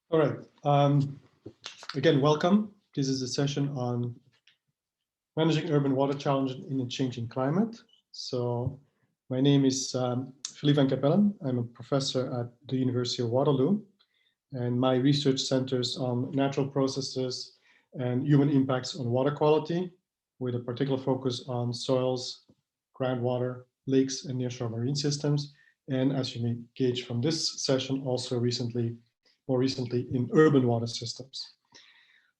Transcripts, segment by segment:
All right. Again, welcome. This is a session on managing urban water challenges in a changing climate. So my name is Philippe van Capellen. I'm a professor at the University of Waterloo, and my research centers on natural processes and human impacts on water quality, with a particular focus on soils, groundwater, lakes, and nearshore marine systems. And as you may gauge from this session, also more recently in urban water systems.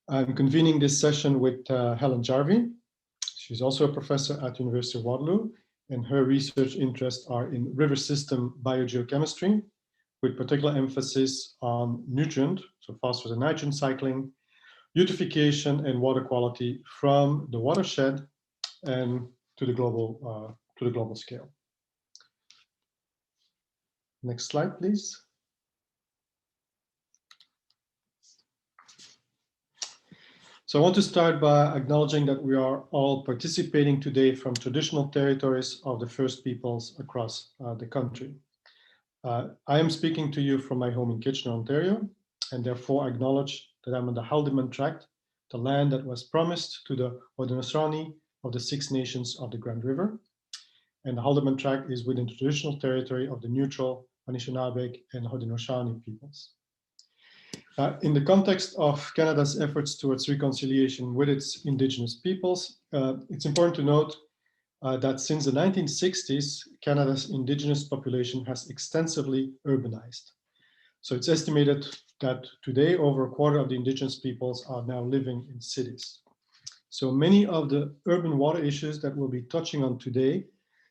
I'm convening this session with Helen Jarvie. She's also a professor at University of Waterloo, and her research interests are in river system biogeochemistry, with particular emphasis on nutrient, so phosphorus and nitrogen cycling, eutrophication and water quality from the watershed and to the global scale. Next slide, please. So I want to start by acknowledging that we are all participating today from traditional territories of the First Peoples across the country. I am speaking to you from my home in Kitchener, Ontario, and therefore acknowledge that I'm on the Haldimand Tract, the land that was promised to the Haudenosaunee of the Six Nations of the Grand River. And the Haldimand Tract is within the traditional territory of the neutral Anishinaabe and Haudenosaunee peoples. In the context of Canada's efforts towards reconciliation with its Indigenous peoples, it's important to note that since the 1960s, Canada's Indigenous population has extensively urbanized. So it's estimated that today over a quarter of the Indigenous peoples are now living in cities. So many of the urban water issues that we'll be touching on today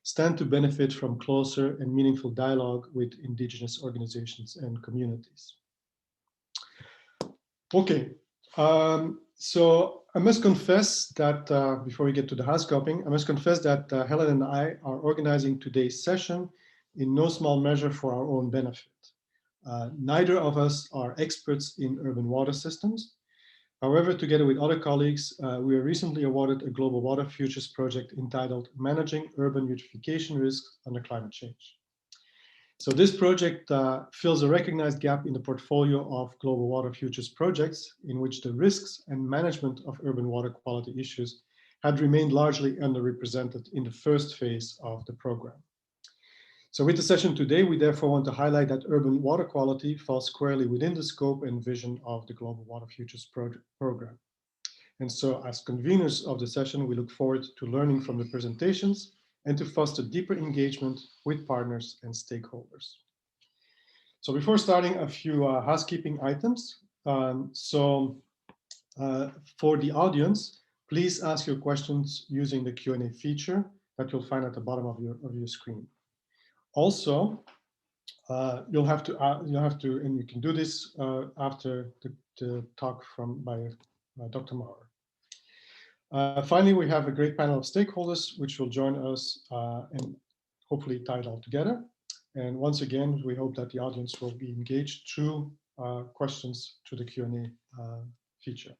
stand to benefit from closer and meaningful dialogue with Indigenous organizations and communities. Okay, so I must confess that before we get to the housekeeping, I must confess that Helen and I are organizing today's session in no small measure for our own benefit. Neither of us are experts in urban water systems. However, together with other colleagues, we were recently awarded a Global Water Futures project entitled Managing Urban Eutrophication Risks Under Climate Change. So this project fills a recognized gap in the portfolio of Global Water Futures projects in which the risks and management of urban water quality issues had remained largely underrepresented in the first phase of the program. So with the session today, we therefore want to highlight that urban water quality falls squarely within the scope and vision of the Global Water Futures program. And so as conveners of the session, we look forward to learning from the presentations and to foster deeper engagement with partners and stakeholders. So before starting, a few housekeeping items. For the audience, please ask your questions using the Q&A feature that you'll find at the bottom of your screen. Also, you'll have to, and you can do this after the talk by Dr. Maurer. Finally, we have a great panel of stakeholders which will join us and hopefully tie it all together. And once again, we hope that the audience will be engaged through questions to the Q&A feature.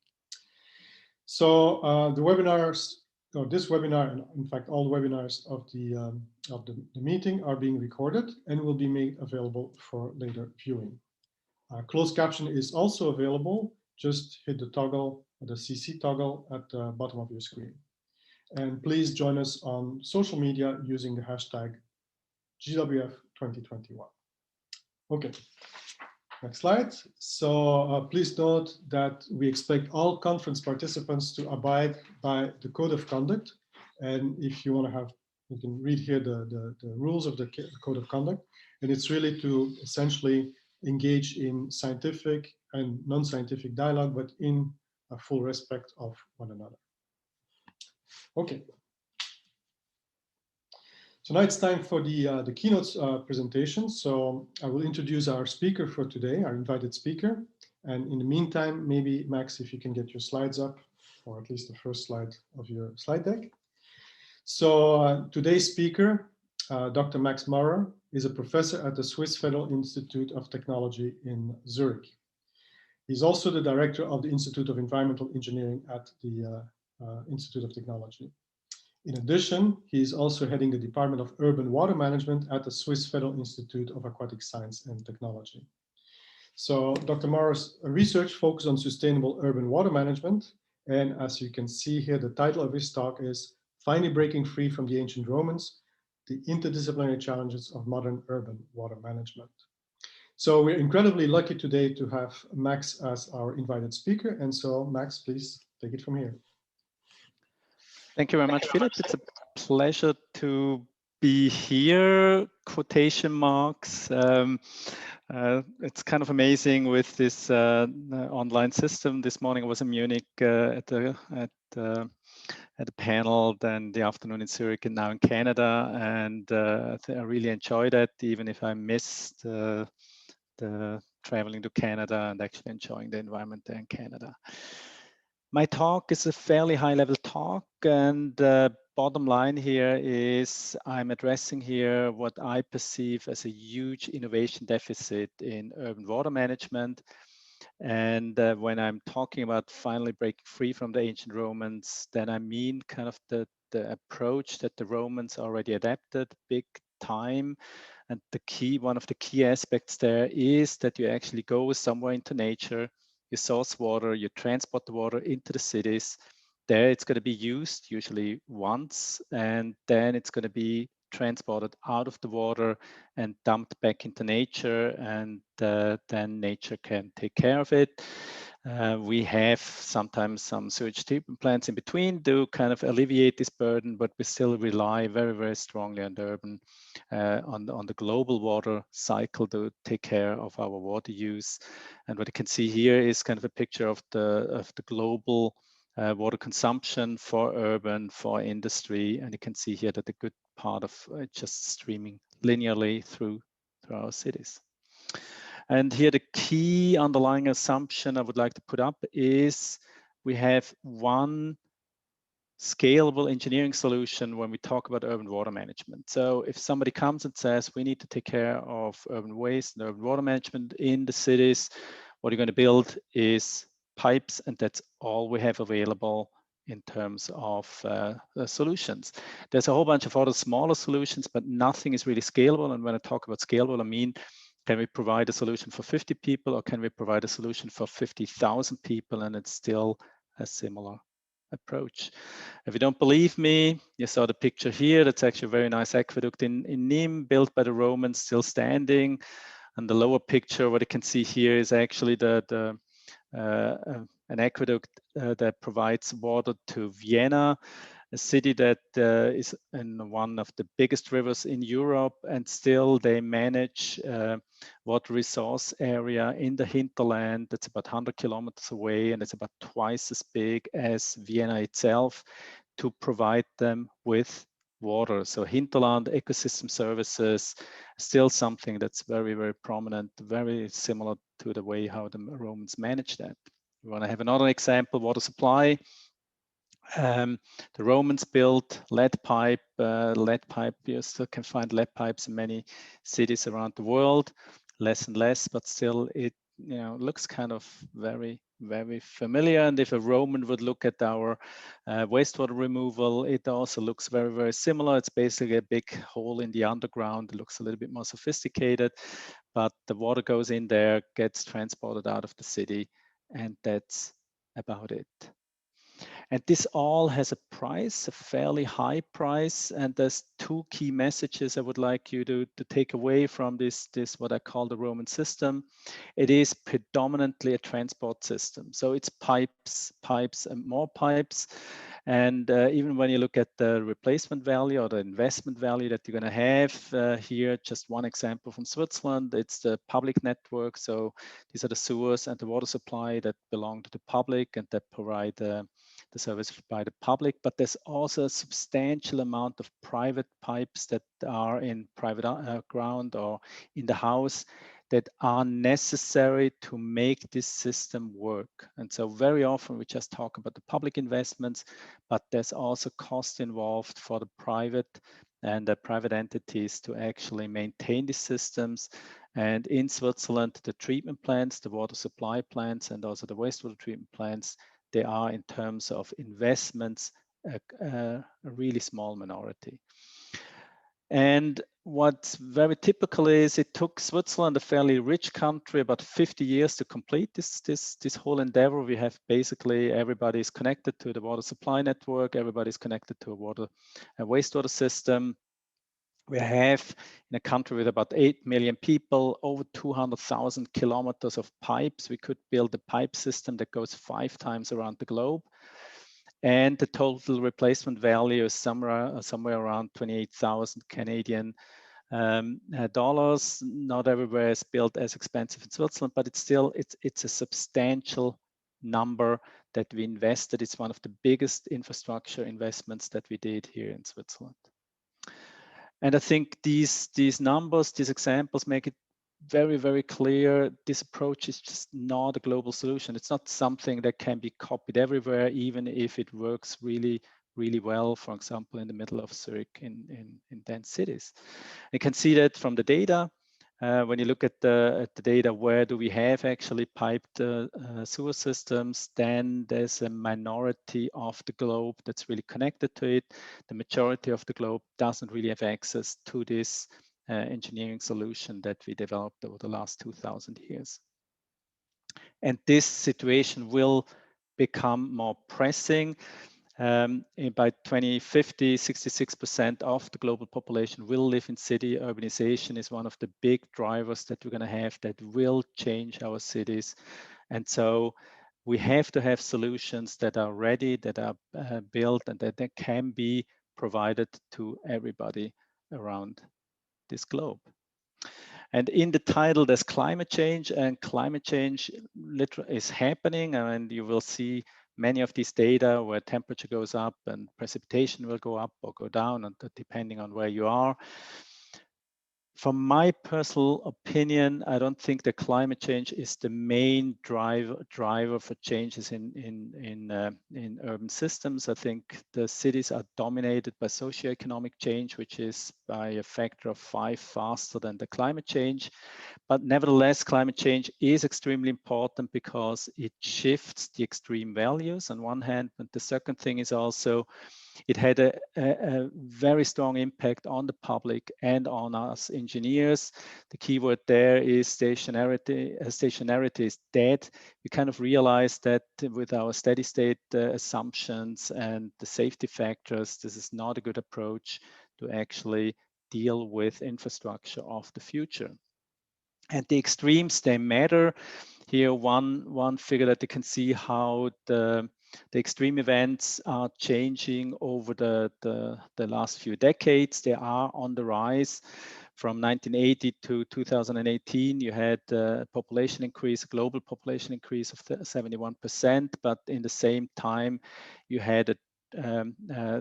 So the webinars, or this webinar, and in fact all the webinars of the meeting are being recorded and will be made available for later viewing. Closed caption is also available. Just hit the toggle, the CC toggle at the bottom of your screen. And please join us on social media using the hashtag GWF2021. Okay, next slide. So please note that we expect all conference participants to abide by the code of conduct. And if you want to have, you can read here the rules of the code of conduct. And it's really to essentially engage in scientific and non-scientific dialogue, but in a full respect of one another. Okay. So now it's time for the keynote presentation. So I will introduce our speaker for today, our invited speaker. And in the meantime, maybe Max, if you can get your slides up, or at least the first slide of your slide deck. So today's speaker, Dr. Max Maurer, is a professor at the Swiss Federal Institute of Technology in Zurich. He's also the director of the Institute of Environmental Engineering at the Institute of Technology. In addition, he is also heading the Department of Urban Water Management at the Swiss Federal Institute of Aquatic Science and Technology. So Dr. Mauer's research focuses on sustainable urban water management. And as you can see here, the title of his talk is Finally Breaking Free from the Ancient Romans, the Interdisciplinary Challenges of Modern Urban Water Management. So we're incredibly lucky today to have Max as our invited speaker. And so Max, please take it from here. Thank you very much, Philip. It's a pleasure to be here, quotation marks. It's kind of amazing with this online system. This morning I was in Munich at a panel, then the afternoon in Zurich, and now in Canada. And I really enjoyed it, even if I missed the traveling to Canada and actually enjoying the environment there in Canada. My talk is a fairly high-level talk, and the bottom line here is I'm addressing here what I perceive as a huge innovation deficit in urban water management. And when I'm talking about finally breaking free from the ancient Romans, then I mean kind of the approach that the Romans already adapted big time. And one of the key aspects there is that you actually go somewhere into nature, you source water, you transport the water into the cities. There it's going to be used usually once, and then it's going to be transported out of the water and dumped back into nature, and then nature can take care of it. We have sometimes some sewage treatment plants in between to kind of alleviate this burden, but we still rely very, very strongly on the urban, on the global water cycle to take care of our water use. And what you can see here is kind of a picture of the global water consumption for urban, for industry, and you can see here that a good part of just streaming linearly through our cities. And here the key underlying assumption I would like to put up is we have one scalable engineering solution when we talk about urban water management. So if somebody comes and says we need to take care of urban waste and urban water management in the cities, what you're going to build is pipes, and that's all we have available in terms of solutions. There's a whole bunch of other smaller solutions, but nothing is really scalable. And when I talk about scalable, I mean, can we provide a solution for 50 people, or can we provide a solution for 50,000 people? And it's still a similar approach. If you don't believe me, you saw the picture here. That's actually a very nice aqueduct in Nîmes, built by the Romans, still standing. And the lower picture, what you can see here is actually an aqueduct that provides water to Vienna, a city that is in one of the biggest rivers in Europe, and still they manage water resource area in the hinterland that's about 100 kilometers away, and it's about twice as big as Vienna itself, to provide them with water. So hinterland ecosystem services, still something that's very, very prominent, very similar to the way how the Romans managed that. We want to have another example, water supply. The Romans built lead pipe. You still can find lead pipes in many cities around the world, less and less, but still it looks kind of very, very familiar. And if a Roman would look at our wastewater removal, it also looks very, very similar. It's basically a big hole in the underground. It looks a little bit more sophisticated, but the water goes in there, gets transported out of the city, and that's about it. And this all has a price, a fairly high price. And there's two key messages I would like you to take away from this what I call the Roman system. It is predominantly a transport system. So it's pipes, and more pipes. And even when you look at the replacement value or the investment value that you're going to have here, just one example from Switzerland, it's the public network. So these are the sewers and the water supply that belong to the public and that provide the service by the public, but there's also a substantial amount of private pipes that are in private ground or in the house that are necessary to make this system work. And so very often we just talk about the public investments, but there's also cost involved for the private and the private entities to actually maintain these systems. And in Switzerland, the treatment plants, the water supply plants, and also the wastewater treatment plants, they are, in terms of investments, a really small minority. And what's very typical is it took Switzerland, a fairly rich country, about 50 years to complete this whole endeavor. We have basically everybody's connected to the water supply network, everybody's connected to a wastewater system. We have in a country with about 8 million people, over 200,000 kilometers of pipes. We could build a pipe system that goes 5 times around the globe. And the total replacement value is somewhere around 28,000 Canadian dollars. Not everywhere is built as expensive in Switzerland, but it's a substantial number that we invested. It's one of the biggest infrastructure investments that we did here in Switzerland. And I think these numbers, these examples make it very, very clear this approach is just not a global solution. It's not something that can be copied everywhere, even if it works really, really well, for example, in the middle of Zurich in dense cities. You can see that from the data. When you look at the data, where do we have actually piped sewer systems, then there's a minority of the globe that's really connected to it. The majority of the globe doesn't really have access to this engineering solution that we developed over the last 2,000 years. And this situation will become more pressing. By 2050, 66% of the global population will live in city. Urbanization is one of the big drivers that we're going to have that will change our cities. And so we have to have solutions that are ready, that are built, and that they can be provided to everybody around this globe. And in the title, there's climate change, and climate change literally is happening. And you will see many of these data where temperature goes up and precipitation will go up or go down, and depending on where you are. From my personal opinion, I don't think that climate change is the main driver for changes in urban systems. I think the cities are dominated by socioeconomic change, which is by a factor of 5 faster than the climate change. But nevertheless, climate change is extremely important because it shifts the extreme values on one hand, but the second thing is also it had a very strong impact on the public and on us engineers. The keyword there is stationarity. Stationarity is dead. We kind of realized that with our steady state assumptions and the safety factors, this is not a good approach to actually deal with infrastructure of the future. And the extremes, they matter. Here, one figure that you can see how the extreme events are changing over the last few decades. They are on the rise. From 1980 to 2018, you had a population increase, a global population increase of 71%, but in the same time, you had a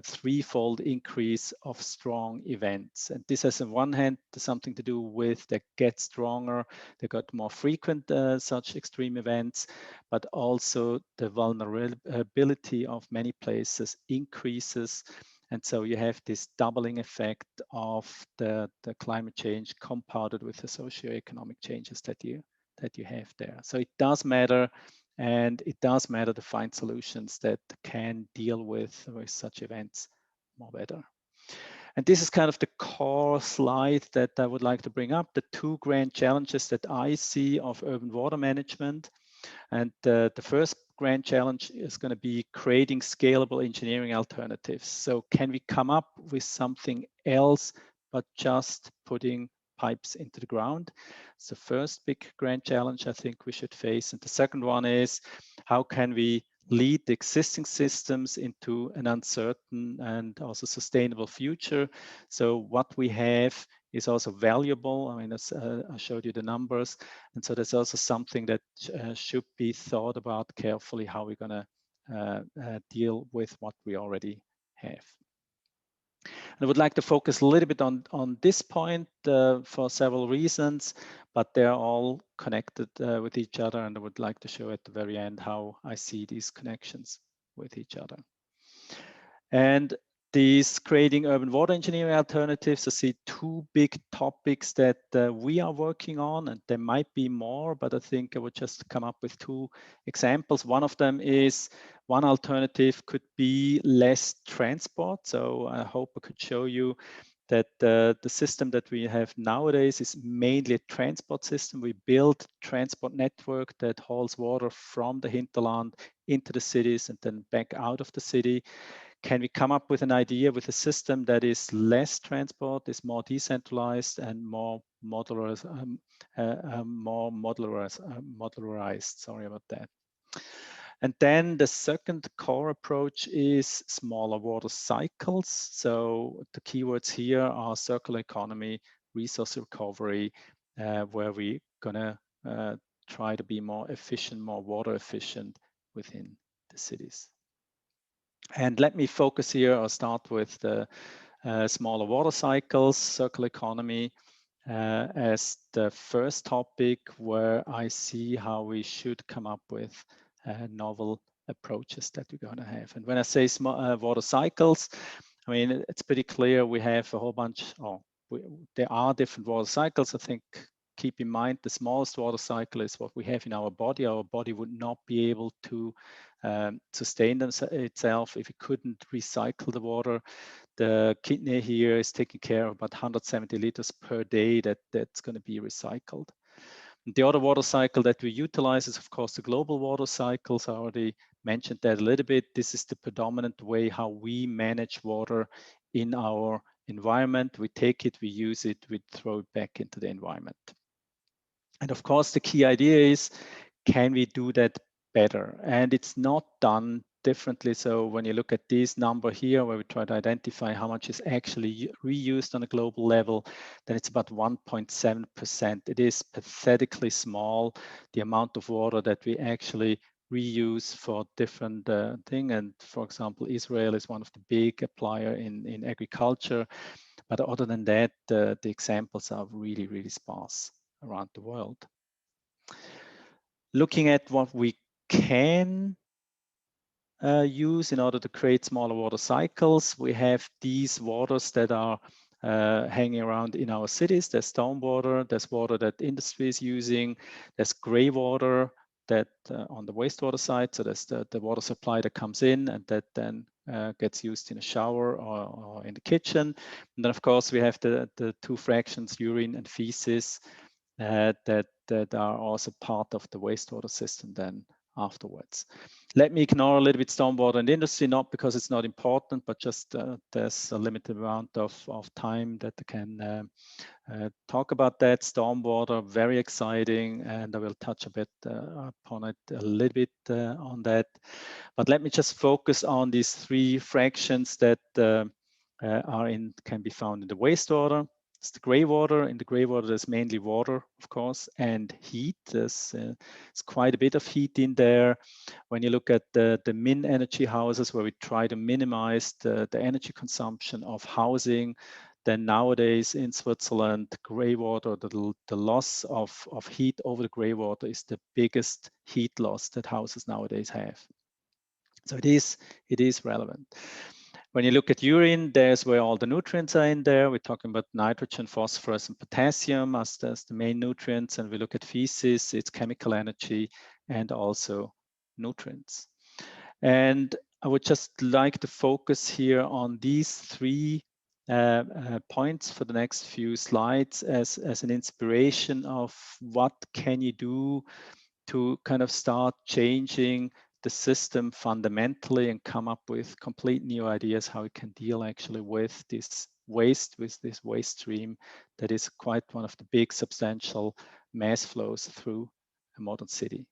threefold increase of strong events. And this has on one hand something to do with they get stronger, they got more frequent such extreme events, but also the vulnerability of many places increases. And so you have this doubling effect of the climate change compounded with the socioeconomic changes that you have there. So it does matter. And it does matter to find solutions that can deal with such events more better. And this is kind of the core slide that I would like to bring up, the 2 grand challenges that I see of urban water management. And the first grand challenge is going to be creating scalable engineering alternatives. So can we come up with something else but just putting pipes into the ground? It's the first big grand challenge I think we should face. And the second one is how can we lead the existing systems into an uncertain and also sustainable future? So what we have is also valuable. I mean, as I showed you the numbers. And so there's also something that should be thought about carefully, how we're going to deal with what we already have. I would like to focus a little bit on this point for several reasons, but they're all connected with each other. And I would like to show at the very end how I see these connections with each other. And these creating urban water engineering alternatives, I see 2 big topics that we are working on, and there might be more, but I think I would just come up with 2 examples. One of them is one alternative could be less transport. So I hope I could show you that the system that we have nowadays is mainly a transport system. We build transport network that hauls water from the hinterland into the cities and then back out of the city. Can we come up with an idea with a system that is less transport, is more decentralized and more modularized? Modularized. Sorry about that. And then the second core approach is smaller water cycles. So the keywords here are circular economy, resource recovery, where we're gonna try to be more efficient, more water efficient within the cities. And let me focus here. I'll start with the smaller water cycles, circular economy, as the first topic, where I see how we should come up with novel approaches that we're going to have. And when I say water cycles, I mean, it's pretty clear we have a whole bunch, there are different water cycles. I think keep in mind the smallest water cycle is what we have in our body. Our body would not be able to sustain itself if it couldn't recycle the water. The kidney here is taking care of about 170 liters per day that's going to be recycled. The other water cycle that we utilize is, of course, the global water cycles. I already mentioned that a little bit. This is the predominant way how we manage water in our environment. We take it, we use it, we throw it back into the environment. And of course, the key idea is, can we do that better? And it's not done differently. So when you look at this number here, where we try to identify how much is actually reused on a global level, then it's about 1.7%. It is pathetically small, the amount of water that we actually reuse for different things. And for example, Israel is one of the big applier in agriculture. But other than that, the examples are really, really sparse around the world. Looking at what we can use in order to create smaller water cycles, we have these waters that are hanging around in our cities. There's stormwater, there's water that industry is using, there's gray water that on the wastewater side, so there's the water supply that comes in and that then gets used in a shower or in the kitchen. And then of course we have the two fractions, urine and feces, that are also part of the wastewater system then afterwards. Let me ignore a little bit stormwater and industry, not because it's not important, but just there's a limited amount of time that I can talk about that. Stormwater, very exciting, and I will touch a bit upon it a little bit on that. But let me just focus on these three fractions that can be found in the wastewater. It's the gray water. In the gray water, there's mainly water, of course, and heat. There's quite a bit of heat in there. When you look at the min energy houses, where we try to minimize the energy consumption of housing, then nowadays in Switzerland, gray water, the loss of heat over the gray water is the biggest heat loss that houses nowadays have. So it is relevant. When you look at urine, there's where all the nutrients are in there. We're talking about nitrogen, phosphorus, and potassium as the main nutrients. And we look at feces, it's chemical energy and also nutrients. And I would just like to focus here on these three points for the next few slides as an inspiration of what can you do to kind of start changing the system fundamentally and come up with complete new ideas how we can deal actually with this waste stream that is quite one of the big substantial mass flows through a modern city.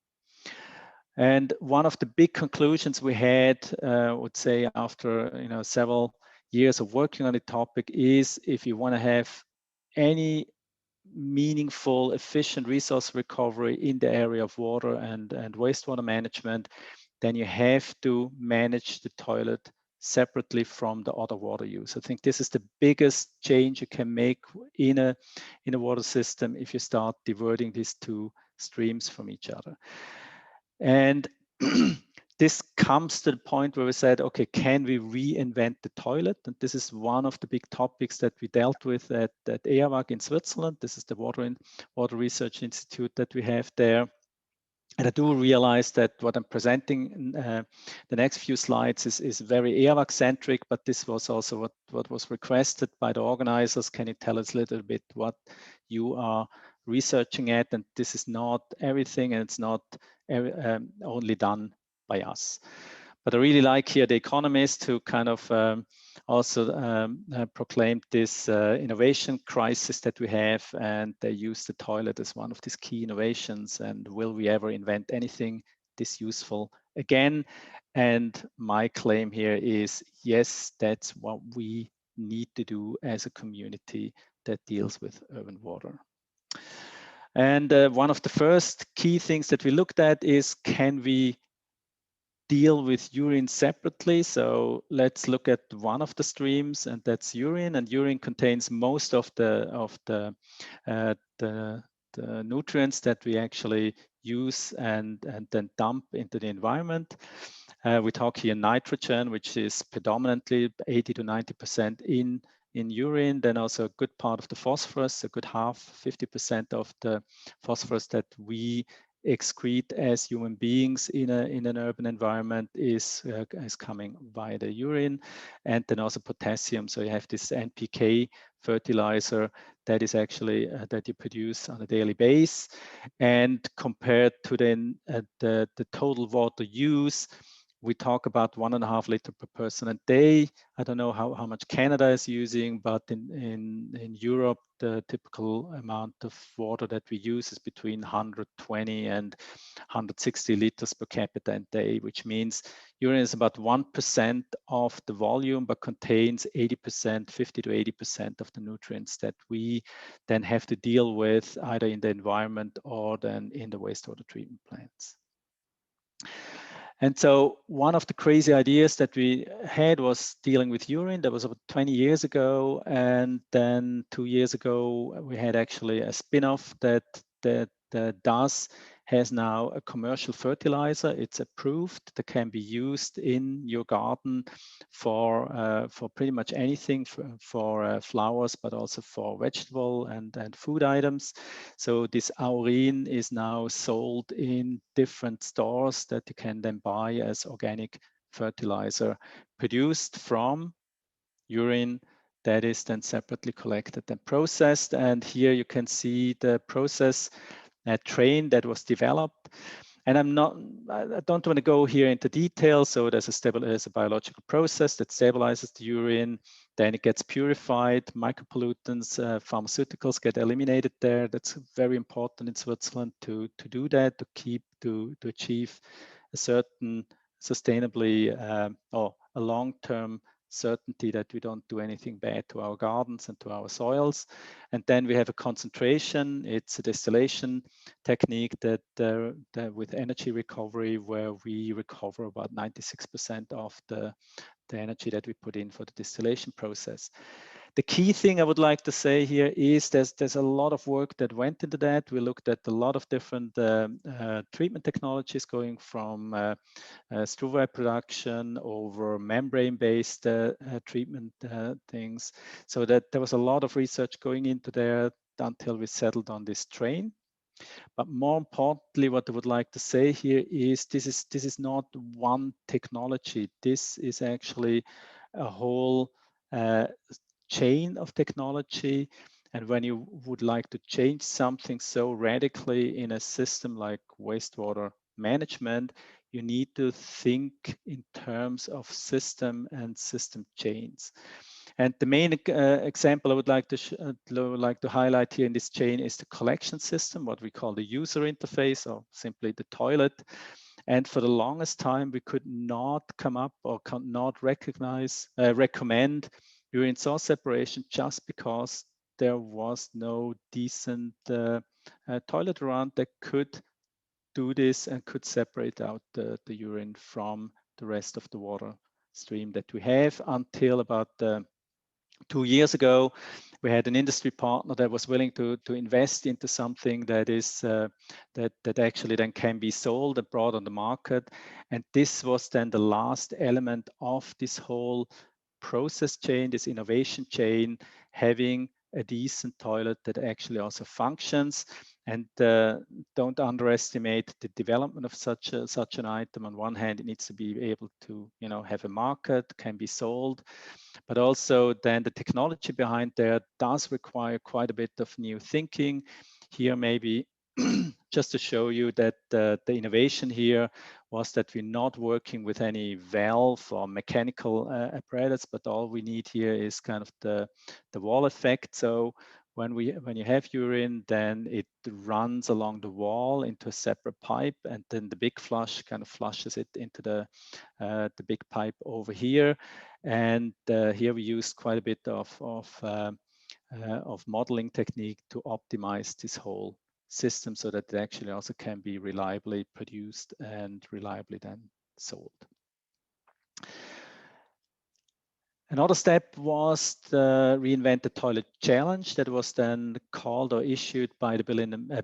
And one of the big conclusions we had, I would say, after several years of working on the topic is, if you want to have any meaningful, efficient resource recovery in the area of water and wastewater management, then you have to manage the toilet separately from the other water use. I think this is the biggest change you can make in a water system if you start diverting these two streams from each other. And this comes to the point where we said, okay, can we reinvent the toilet? And this is one of the big topics that we dealt with at EAWAG in Switzerland. This is the Water Research Institute that we have there. And I do realize that what I'm presenting the next few slides is very AWAC centric, but this was also what was requested by the organizers. Can you tell us a little bit what you are researching at? And this is not everything, and it's not only done by us. But I really like here the Economist, who kind of also proclaimed this innovation crisis that we have, and they use the toilet as one of these key innovations. And will we ever invent anything this useful again? And my claim here is, yes, that's what we need to do as a community that deals with urban water. And one of the first key things that we looked at is, can we deal with urine separately? So let's look at one of the streams, and that's urine. And urine contains most of the nutrients that we actually use and then dump into the environment. We talk here nitrogen, which is predominantly 80 to 90% in urine. Then also a good part of the phosphorus, a good half, 50% of the phosphorus that we excrete as human beings in an urban environment is coming via the urine. And then also potassium. So you have this NPK fertilizer that is actually that you produce on a daily basis. And compared to then the total water use, we talk about 1.5 liters per person a day. I don't know how much Canada is using, but in Europe, the typical amount of water that we use is between 120 and 160 liters per capita a day, which means urine is about 1% of the volume, but contains 80%, 50 to 80% of the nutrients that we then have to deal with either in the environment or then in the wastewater treatment plants. And so one of the crazy ideas that we had was dealing with urine. That was about 20 years ago. And then 2 years ago, we had actually a spin-off that has now a commercial fertilizer. It's approved, that can be used in your garden for pretty much anything, for flowers, but also for vegetable and food items. So this Aurine is now sold in different stores that you can then buy as organic fertilizer produced from urine that is then separately collected and processed. And here you can see the process train that was developed. And I don't want to go here into detail. So there's a biological process that stabilizes the urine. Then it gets purified. Micropollutants, pharmaceuticals get eliminated there. That's very important in Switzerland to do that, to achieve a certain sustainably or a long-term certainty that we don't do anything bad to our gardens and to our soils. And then we have a concentration. It's a distillation technique that with energy recovery, where we recover about 96% of the energy that we put in for the distillation process. The key thing I would like to say here is there's a lot of work that went into that. We looked at a lot of different treatment technologies, going from struvite production over membrane-based treatment things. So that there was a lot of research going into there until we settled on this train. But more importantly, what I would like to say here is this is not one technology. This is actually a whole chain of technology. And when you would like to change something so radically in a system like wastewater management, you need to think in terms of system and system chains. And the main example I would like to highlight here in this chain is the collection system, what we call the user interface, or simply the toilet. And for the longest time, we could not come up or not recommend urine source separation, just because there was no decent toilet around that could do this and could separate out the urine from the rest of the water stream that we have, until about 2 years ago. We had an industry partner that was willing to invest into something that is that actually then can be sold and brought on the market. And this was then the last element of this whole process chain, this innovation chain, having a decent toilet that actually also functions. And don't underestimate the development of such an item. On one hand, it needs to be able to, have a market, can be sold, but also then the technology behind there does require quite a bit of new thinking. Here, maybe just to show you that the innovation here was that we're not working with any valve or mechanical apparatus, but all we need here is kind of the wall effect. So when you have urine, then it runs along the wall into a separate pipe, and then the big flush kind of flushes it into the big pipe over here. And here we used quite a bit of modeling technique to optimize this whole system so that it actually also can be reliably produced and reliably then sold. Another step was the Reinvent the Toilet Challenge that was then called or issued by the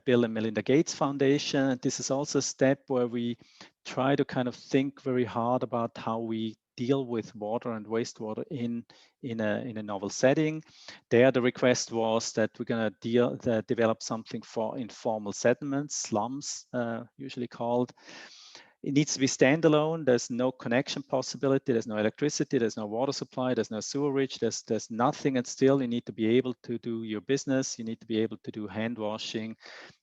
Bill and Melinda Gates Foundation. And this is also a step where we try to kind of think very hard about how we deal with water and wastewater in a novel setting. There, the request was that we're going to develop something for informal settlements, slums, usually called. It needs to be standalone. There's no connection possibility. There's no electricity. There's no water supply. There's no sewerage. There's nothing. And still, you need to be able to do your business. You need to be able to do hand washing.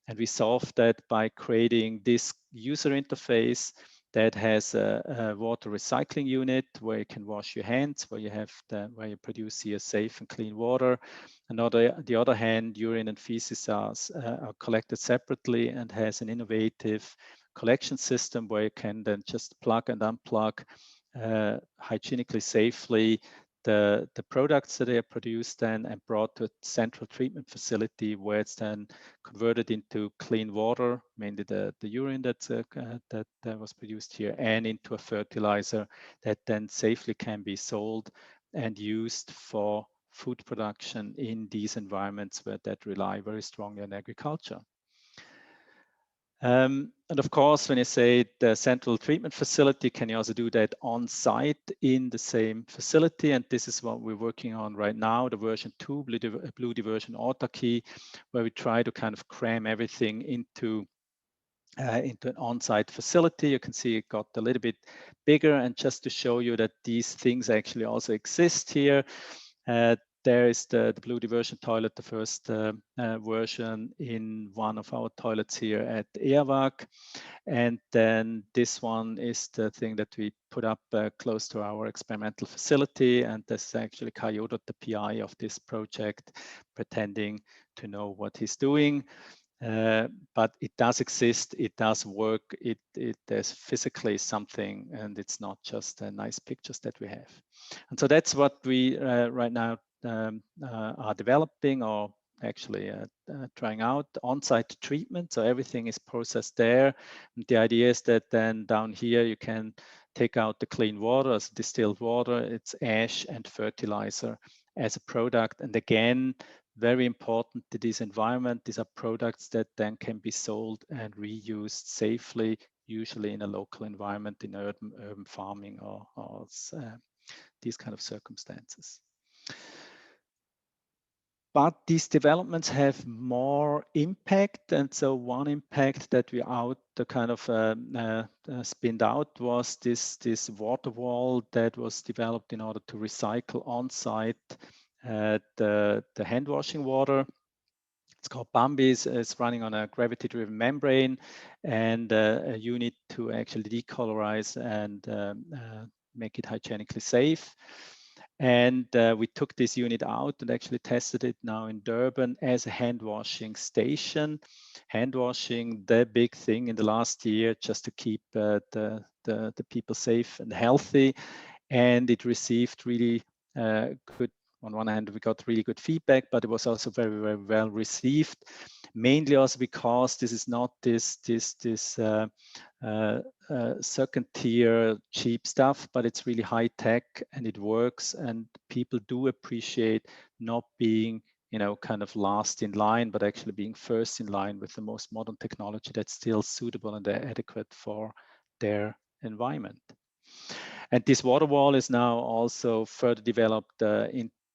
And we solved that by creating this user interface that has a water recycling unit where you can wash your hands, where you produce here safe and clean water. And on the other hand, urine and feces are collected separately and has an innovative collection system where you can then just plug and unplug hygienically safely the products that are produced then and brought to a central treatment facility where it's then converted into clean water, mainly the urine that was produced here, and into a fertilizer that then safely can be sold and used for food production in these environments that rely very strongly on agriculture. And of course, when you say the central treatment facility, can you also do that on site in the same facility? And this is what we're working on right now, the version 2, blue diversion autarky, where we try to kind of cram everything into an on-site facility. You can see it got a little bit bigger, and just to show you that these things actually also exist here. There is the blue diversion toilet, the first version in one of our toilets here at Ehrwag. And then this one is the thing that we put up close to our experimental facility. And this is actually Keynote, the PI of this project, pretending to know what he's doing. But it does exist, it does work, there's physically something, and it's not just nice pictures that we have. And so that's what we right now are developing, or actually trying out on-site treatment. So everything is processed there. And the idea is that then down here you can take out the clean water as distilled water, it's ash and fertilizer as a product. And again, very important to this environment, these are products that then can be sold and reused safely, usually in a local environment, in urban farming or these kind of circumstances. But these developments have more impact. And so one impact that we kind of spinned out was this water wall that was developed in order to recycle on site the hand washing water. It's called Bambi. It's running on a gravity-driven membrane and a unit to actually decolorize and make it hygienically safe. And we took this unit out and actually tested it now in Durban as a hand washing station. Hand washing, the big thing in the last year, just to keep the people safe and healthy. And it received really good. On one hand, we got really good feedback, but it was also very, very well received. Mainly also because this is not this second tier cheap stuff, but it's really high tech and it works, and people do appreciate not being kind of last in line, but actually being first in line with the most modern technology that's still suitable and adequate for their environment. And this water wall is now also further developed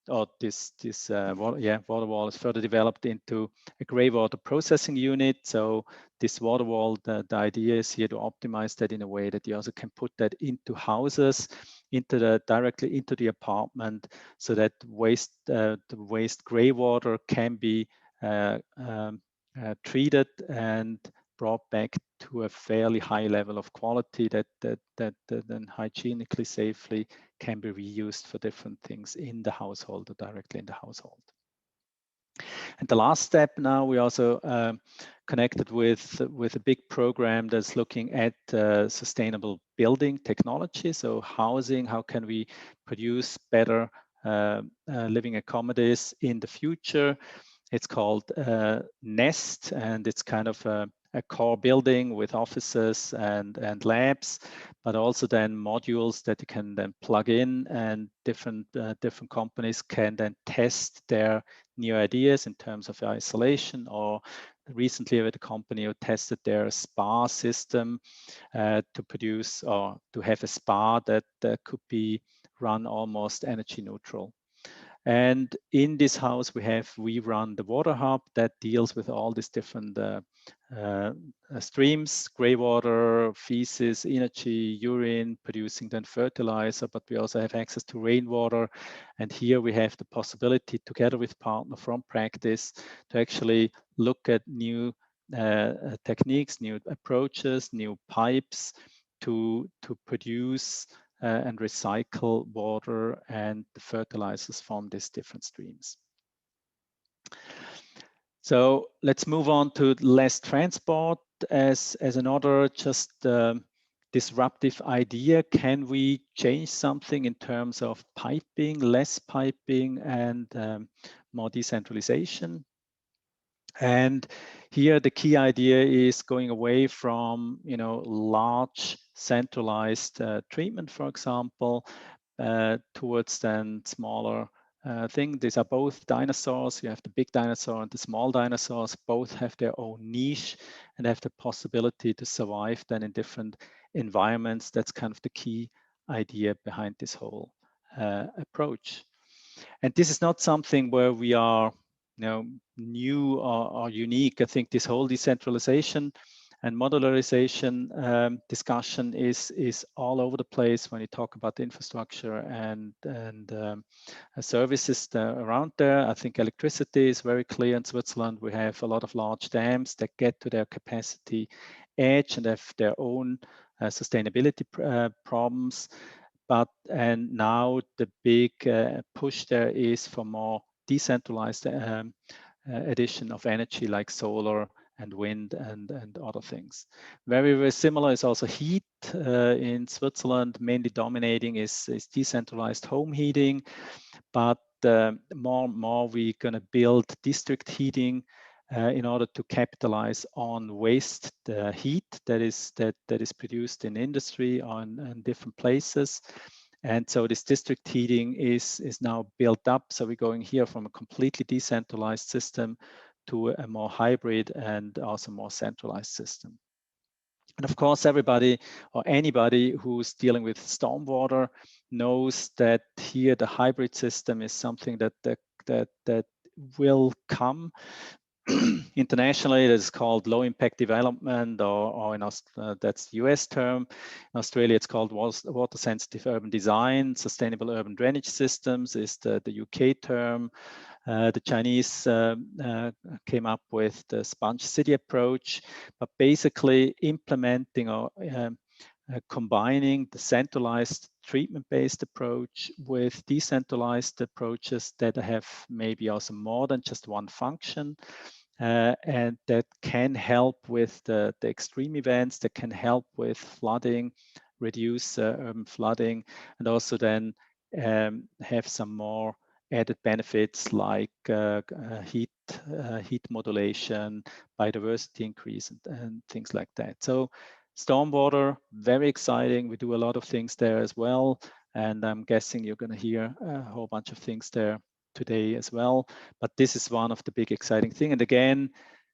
water wall is further developed into a gray water processing unit. So this water wall, the idea is here to optimize that in a way that you also can put that into houses, directly into the apartment, so that the waste gray water can be treated and brought back to a fairly high level of quality that then hygienically safely can be reused for different things in the household or directly in the household. And the last step now, we also connected with a big program that's looking at sustainable building technology. So housing, how can we produce better living accommodations in the future? It's called Nest, and it's kind of a core building with offices and labs, but also then modules that you can then plug in, and different companies can then test their new ideas in terms of isolation. Or recently with a company who tested their spa system to produce or to have a spa that could be run almost energy neutral. And in this house, we run the water hub that deals with all these different streams: gray water, feces, energy, urine, producing then fertilizer, but we also have access to rainwater. And here we have the possibility, together with partner from practice, to actually look at new techniques, new approaches, new pipes to produce and recycle water and the fertilizers from these different streams. So let's move on to less transport as another just disruptive idea. Can we change something in terms of piping, less piping, and more decentralization? And here the key idea is going away from large centralized treatment, for example, towards then smaller thing. These are both dinosaurs. You have the big dinosaur and the small dinosaurs. Both have their own niche and have the possibility to survive then in different environments. That's kind of the key idea behind this whole approach. And this is not something where we are new or unique. I think this whole decentralization and modularization discussion is all over the place when you talk about the infrastructure and services around there. I think electricity is very clear in Switzerland. We have a lot of large dams that get to their capacity edge and have their own sustainability problems. And now the big push there is for more decentralized addition of energy, like solar and wind and other things. Very, very similar is also heat in Switzerland. Mainly dominating is decentralized home heating, but more and more we're going to build district heating in order to capitalize on waste heat that is produced in industry or in different places. And so this district heating is now built up. So we're going here from a completely decentralized system to a more hybrid and also more centralized system. And of course, everybody or anybody who's dealing with stormwater knows that here the hybrid system is something that will come. Internationally, it is called low impact development, or that's the US term. In Australia, it's called water sensitive urban design. Sustainable urban drainage systems is the UK term. The Chinese came up with the sponge city approach, but basically implementing or combining the centralized treatment-based approach with decentralized approaches that have maybe also more than just one function, and that can help with the extreme events, that can help with flooding, reduce urban flooding, and also then have some more added benefits like heat modulation, biodiversity increase, and things like that. So stormwater, very exciting. We do a lot of things there as well. And I'm guessing you're going to hear a whole bunch of things there today as well. But this is one of the big exciting things. And again,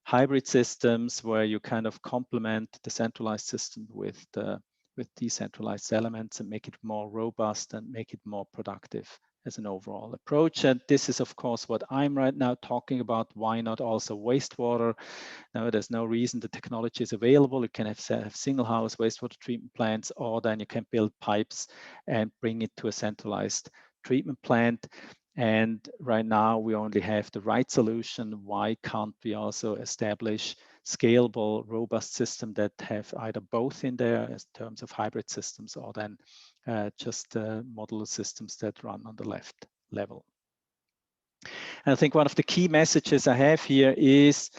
hybrid systems where you kind of complement the centralized system with decentralized elements and make it more robust and make it more productive as an overall approach. And this is, of course, what I'm right now talking about. Why not also wastewater? Now, there's no reason the technology is available. You can have single house wastewater treatment plants, or then you can build pipes and bring it to a centralized treatment plant. And right now we only have the right solution. Why can't we also establish scalable, robust system that have either both in there in terms of hybrid systems, or then just modular systems that run on the left level? And I think one of the key messages I have here is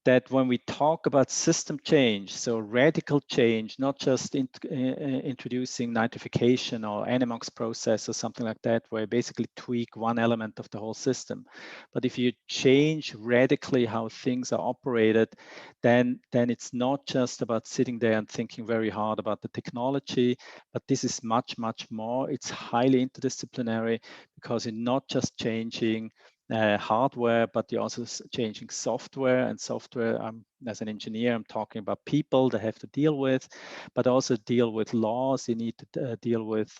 that when we talk about system change, so radical change, not just introducing nitrification or NMOX process or something like that, where you basically tweak one element of the whole system. But if you change radically how things are operated, then it's not just about sitting there and thinking very hard about the technology, but this is much, much more. It's highly interdisciplinary, because you're not just changing hardware, but you're also changing software. And software, as an engineer, I'm talking about people that have to deal with, but also deal with laws. You need to deal with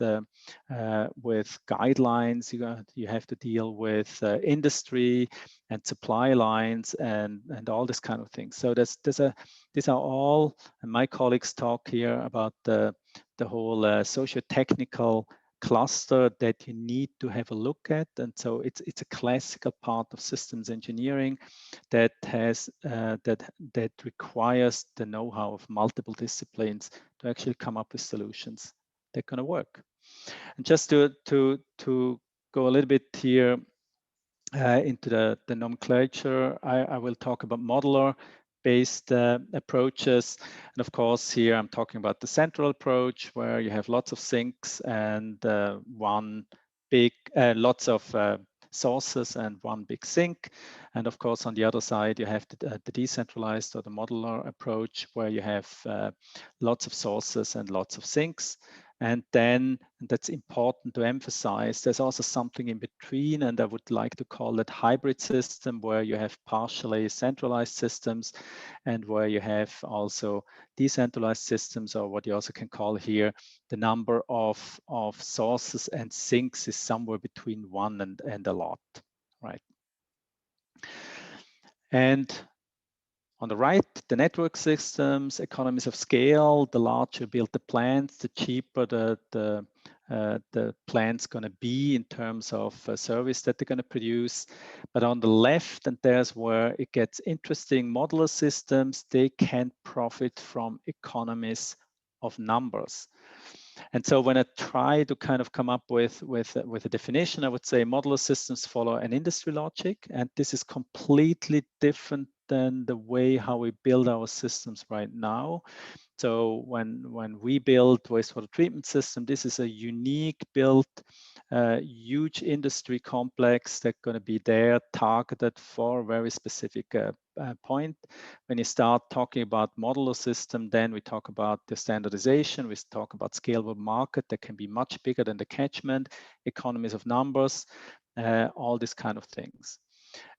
guidelines. You have to deal with industry and supply lines and all this kind of things. So these are all, and my colleagues talk here about the whole socio-technical cluster that you need to have a look at. And so it's a classical part of systems engineering that has that requires the know-how of multiple disciplines to actually come up with solutions that are going to work. And just to go a little bit here into the nomenclature, I will talk about modular based approaches. And of course, here I'm talking about the central approach, where you have lots of sinks and one big, lots of sources and one big sink. And of course, on the other side, you have the decentralized or the modular approach, where you have lots of sources and lots of sinks. And then, and that's important to emphasize, there's also something in between, and I would like to call it hybrid system, where you have partially centralized systems and where you have also decentralized systems, or what you also can call here, the number of sources and sinks is somewhere between one and a lot, right? And on the right, the network systems, economies of scale. The larger you build the plants, the cheaper the plant's going to be in terms of service that they're going to produce. But on the left, and there's where it gets interesting, modular systems, they can profit from economies of numbers. And so when I try to kind of come up with a definition, I would say modular systems follow an industry logic, and this is completely different than the way how we build our systems right now. So when we build wastewater treatment system, this is a unique built, huge industry complex that's going to be there targeted for a very specific point. When you start talking about modular system, then we talk about the standardization, we talk about scalable market that can be much bigger than the catchment, economies of numbers, all these kind of things.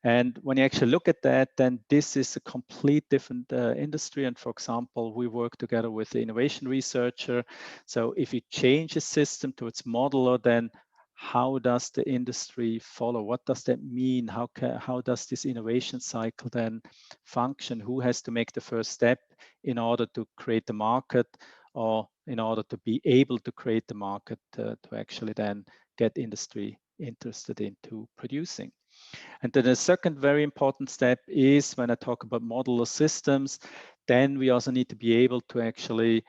And when you actually look at that, then this is a complete different industry. And for example, we work together with the innovation researcher. So if you change a system to its modular, then how does the industry follow? What does that mean? How does this innovation cycle then function? Who has to make the first step in order to create the market, or in order to be able to create the market to actually then get industry interested into producing? And then the second very important step is, when I talk about modular systems, then we also need to be able to actually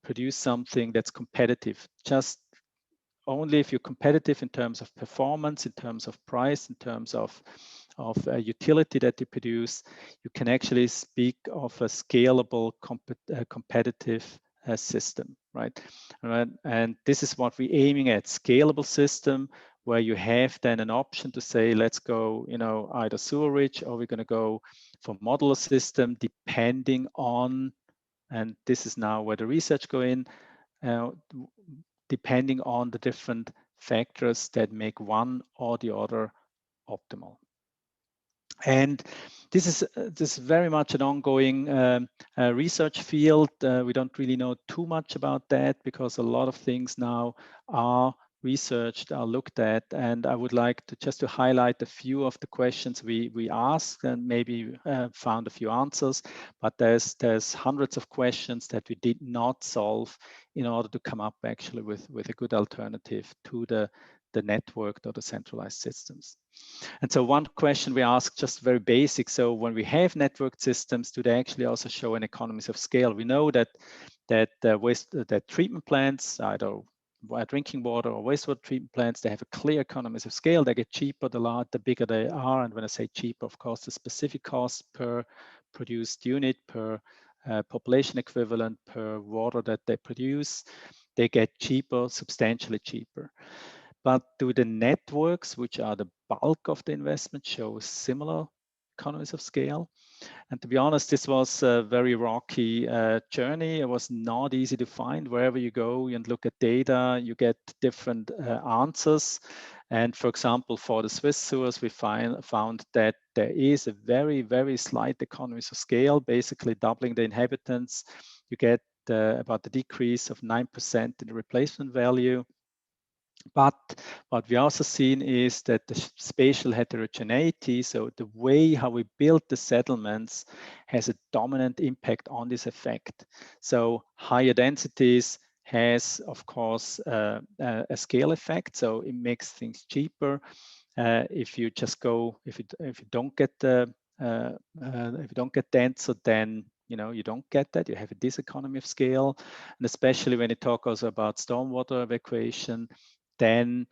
produce something that's competitive. Just only if you're competitive in terms of performance, in terms of price, in terms of utility that you produce, you can actually speak of a scalable, competitive system, right? And this is what we're aiming at: scalable system, where you have then an option to say, let's go, either sewerage, or we're going to go for modular system, depending on, and this is now where the research go in, depending on the different factors that make one or the other optimal. And this is very much an ongoing research field. We don't really know too much about that, because a lot of things now are researched, are looked at, and I would like to just to highlight a few of the questions we asked, and maybe found a few answers. But there's hundreds of questions that we did not solve in order to come up actually with a good alternative to the networked or the centralized systems. And so one question we asked, just very basic, so when we have networked systems, do they actually also show an economies of scale? We know that that treatment plants, either drinking water or wastewater treatment plants, they have a clear economies of scale. They get cheaper the bigger they are. And when I say cheaper, of course, the specific cost per produced unit, per population equivalent, per water that they produce, they get cheaper, substantially cheaper. But do the networks, which are the bulk of the investment, show similar economies of scale? And to be honest, this was a very rocky journey. It was not easy to find. Wherever you go and look at data, you get different answers. And for example, for the Swiss sewers, we found that there is a very, very slight economies of scale, basically doubling the inhabitants. You get about a decrease of 9% in the replacement value. But what we also seen is that the spatial heterogeneity, so the way how we build the settlements, has a dominant impact on this effect. So higher densities has, of course, a scale effect, so it makes things cheaper. If you just go, if you don't get denser, then you don't get that. You have a diseconomy of scale, and especially when you talk also about stormwater evacuation, then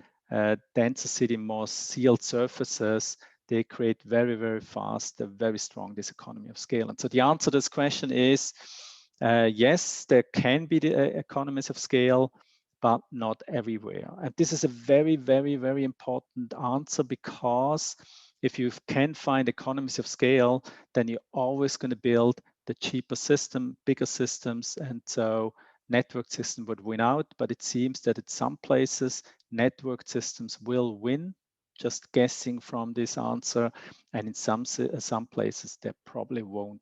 denser city, more sealed surfaces, they create very, very fast a very strong diseconomy of scale. And so the answer to this question is yes, there can be the economies of scale, but not everywhere. And this is a very, very, very important answer, because if you can find economies of scale, then you're always going to build the cheaper system, bigger systems. And so network system would win out, but it seems that at some places, networked systems will win, just guessing from this answer. And in some places, they probably won't.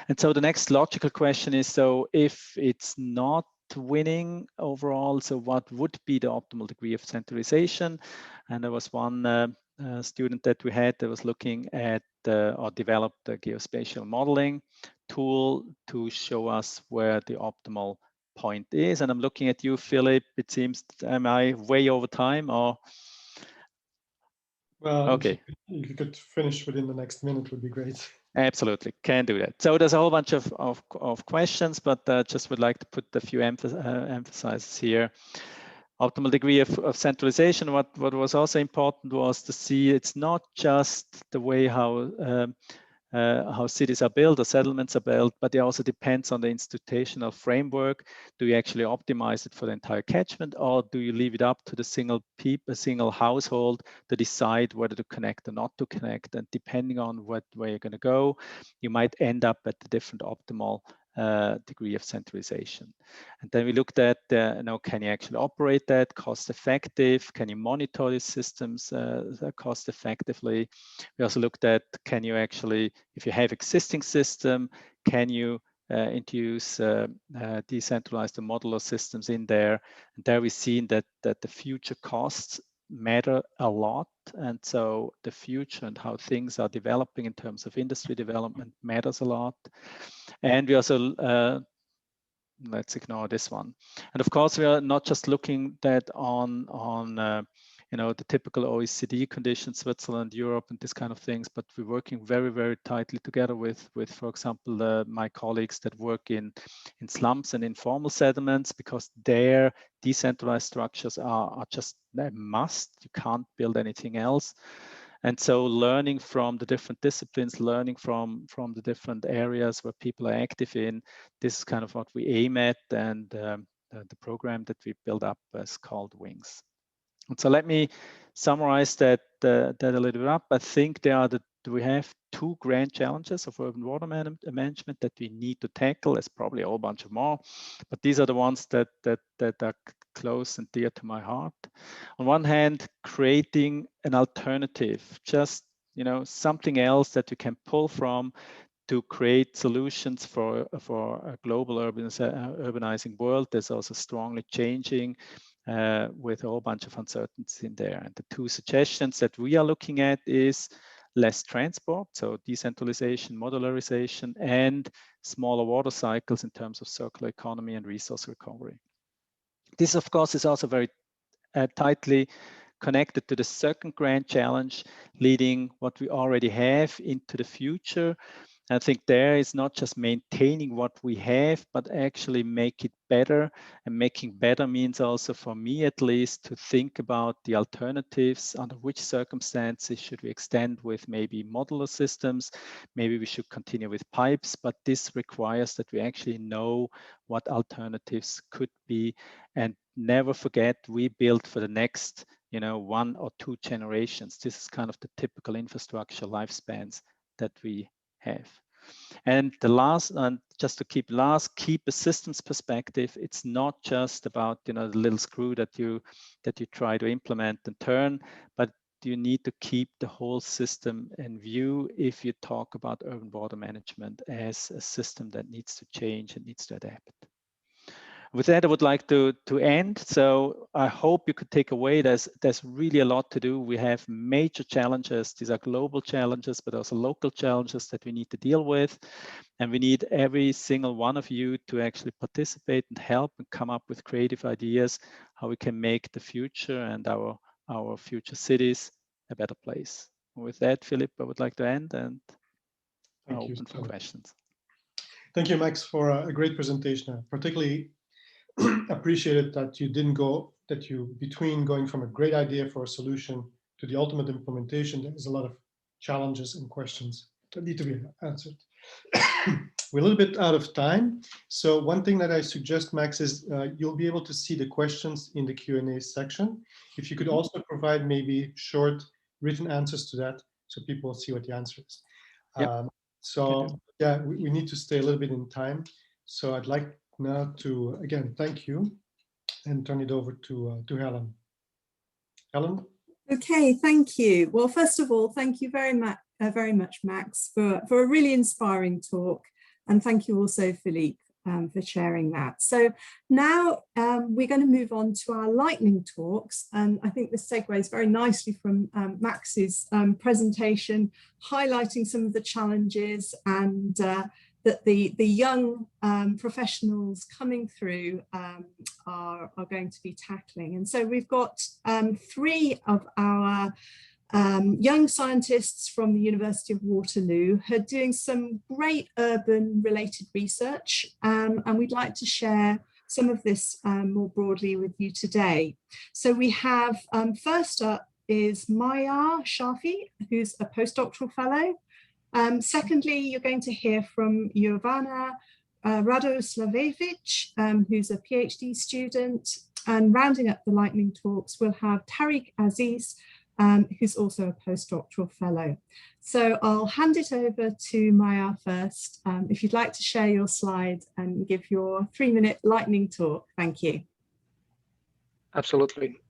And so the next logical question is, so if it's not winning overall, so what would be the optimal degree of centralization? And there was one student that we had that was looking at or developed a geospatial modeling tool to show us where the optimal point is. And I'm looking at you, Philip. It seems, am I way over time or? Well, okay. If you could finish within the next minute would be great. Absolutely, can do that. So there's a whole bunch of questions, but just would like to put a few emphasizes here. Optimal degree of centralization. What was also important was to see it's not just the way how cities are built or settlements are built, but it also depends on the institutional framework. Do you actually optimize it for the entire catchment, or do you leave it up to the single household to decide whether to connect or not to connect? And depending on where you're going to go, you might end up at the different optimal degree of centralization. And then we looked at, can you actually operate that cost effective? Can you monitor these systems cost effectively? We also looked at, can you actually, if you have existing system, can you introduce decentralized and modular systems in there? And there we've seen that the future costs matter a lot. And so the future and how things are developing in terms of industry development matters a lot. And we also, let's ignore this one. And of course, we are not just looking that on the typical OECD conditions, Switzerland, Europe, and this kind of things, but we're working very, very tightly together with for example, my colleagues that work in slums and informal settlements, because their decentralized structures are just a must. You can't build anything else. And so learning from the different disciplines, learning from the different areas where people are active in, this is kind of what we aim at. And the program that we build up is called Wings. And so let me summarize that a little bit up. I think we have two grand challenges of urban water management that we need to tackle. There's probably a whole bunch of more, but these are the ones that are close and dear to my heart. On one hand, creating an alternative, just something else that you can pull from to create solutions for a global urbanizing world. There's also strongly changing with a whole bunch of uncertainties in there. And the two suggestions that we are looking at is less transport, so decentralization, modularization, and smaller water cycles in terms of circular economy and resource recovery. This, of course, is also very tightly connected to the second grand challenge, leading what we already have into the future. I think there is not just maintaining what we have, but actually make it better. And making better means also, for me at least, to think about the alternatives. Under which circumstances should we extend with maybe modular systems? Maybe we should continue with pipes, but this requires that we actually know what alternatives could be. And never forget, we build for the next 1 or 2 generations. This is kind of the typical infrastructure lifespans that we have. And the last, and just to keep a systems perspective. It's not just about the little screw that you try to implement and turn, but you need to keep the whole system in view if you talk about urban water management as a system that needs to change and needs to adapt. With that, I would like to end. So I hope you could take away there's really a lot to do. We have major challenges. These are global challenges, but also local challenges that we need to deal with. And we need every single one of you to actually participate and help and come up with creative ideas how we can make the future and our future cities a better place. With that, Philip, I would like to end and open for questions. Thank you, Max, for a great presentation. Particularly appreciated that you between going from a great idea for a solution to the ultimate implementation, there's a lot of challenges and questions that need to be answered. We're a little bit out of time. So one thing that I suggest, Max, is you'll be able to see the questions in the Q&A section. If you could also provide maybe short written answers to that so people see what the answer is. Yep. So yeah, we need to stay a little bit in time. So I'd like now to again thank you and turn it over to Helen. Helen. Okay, thank you. Well, first of all, thank you very much, Max, for a really inspiring talk, and thank you also, Philippe, for sharing that. So now we're going to move on to our lightning talks, and I think this segues very nicely from Max's presentation, highlighting some of the challenges and that the young professionals coming through are going to be tackling. And so we've got 3 of our young scientists from the University of Waterloo who are doing some great urban related research, and we'd like to share some of this more broadly with you today. So we have first up is Maya Shafi, who's a postdoctoral fellow. Secondly, you're going to hear from Jovana Radoslavevich, who's a PhD student. And rounding up the lightning talks, we'll have Tariq Aziz, who's also a postdoctoral fellow. So I'll hand it over to Maya first. If you'd like to share your slide and give your 3-minute lightning talk. Thank you. Absolutely.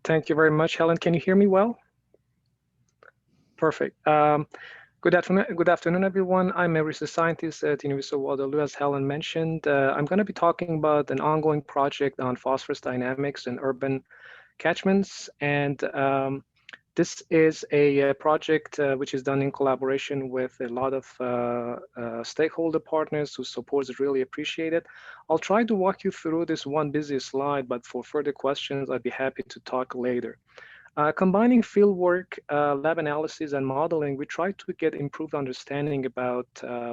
Thank you very much, Helen. Can you hear me well? Perfect. Good afternoon, everyone. I'm a research scientist at the University of Waterloo, as Helen mentioned. I'm going to be talking about an ongoing project on phosphorus dynamics in urban catchments. And this is a project which is done in collaboration with a lot of stakeholder partners whose support is really appreciated. I'll try to walk you through this one busy slide, but for further questions, I'd be happy to talk later. Combining fieldwork, lab analysis, and modeling, we try to get improved understanding about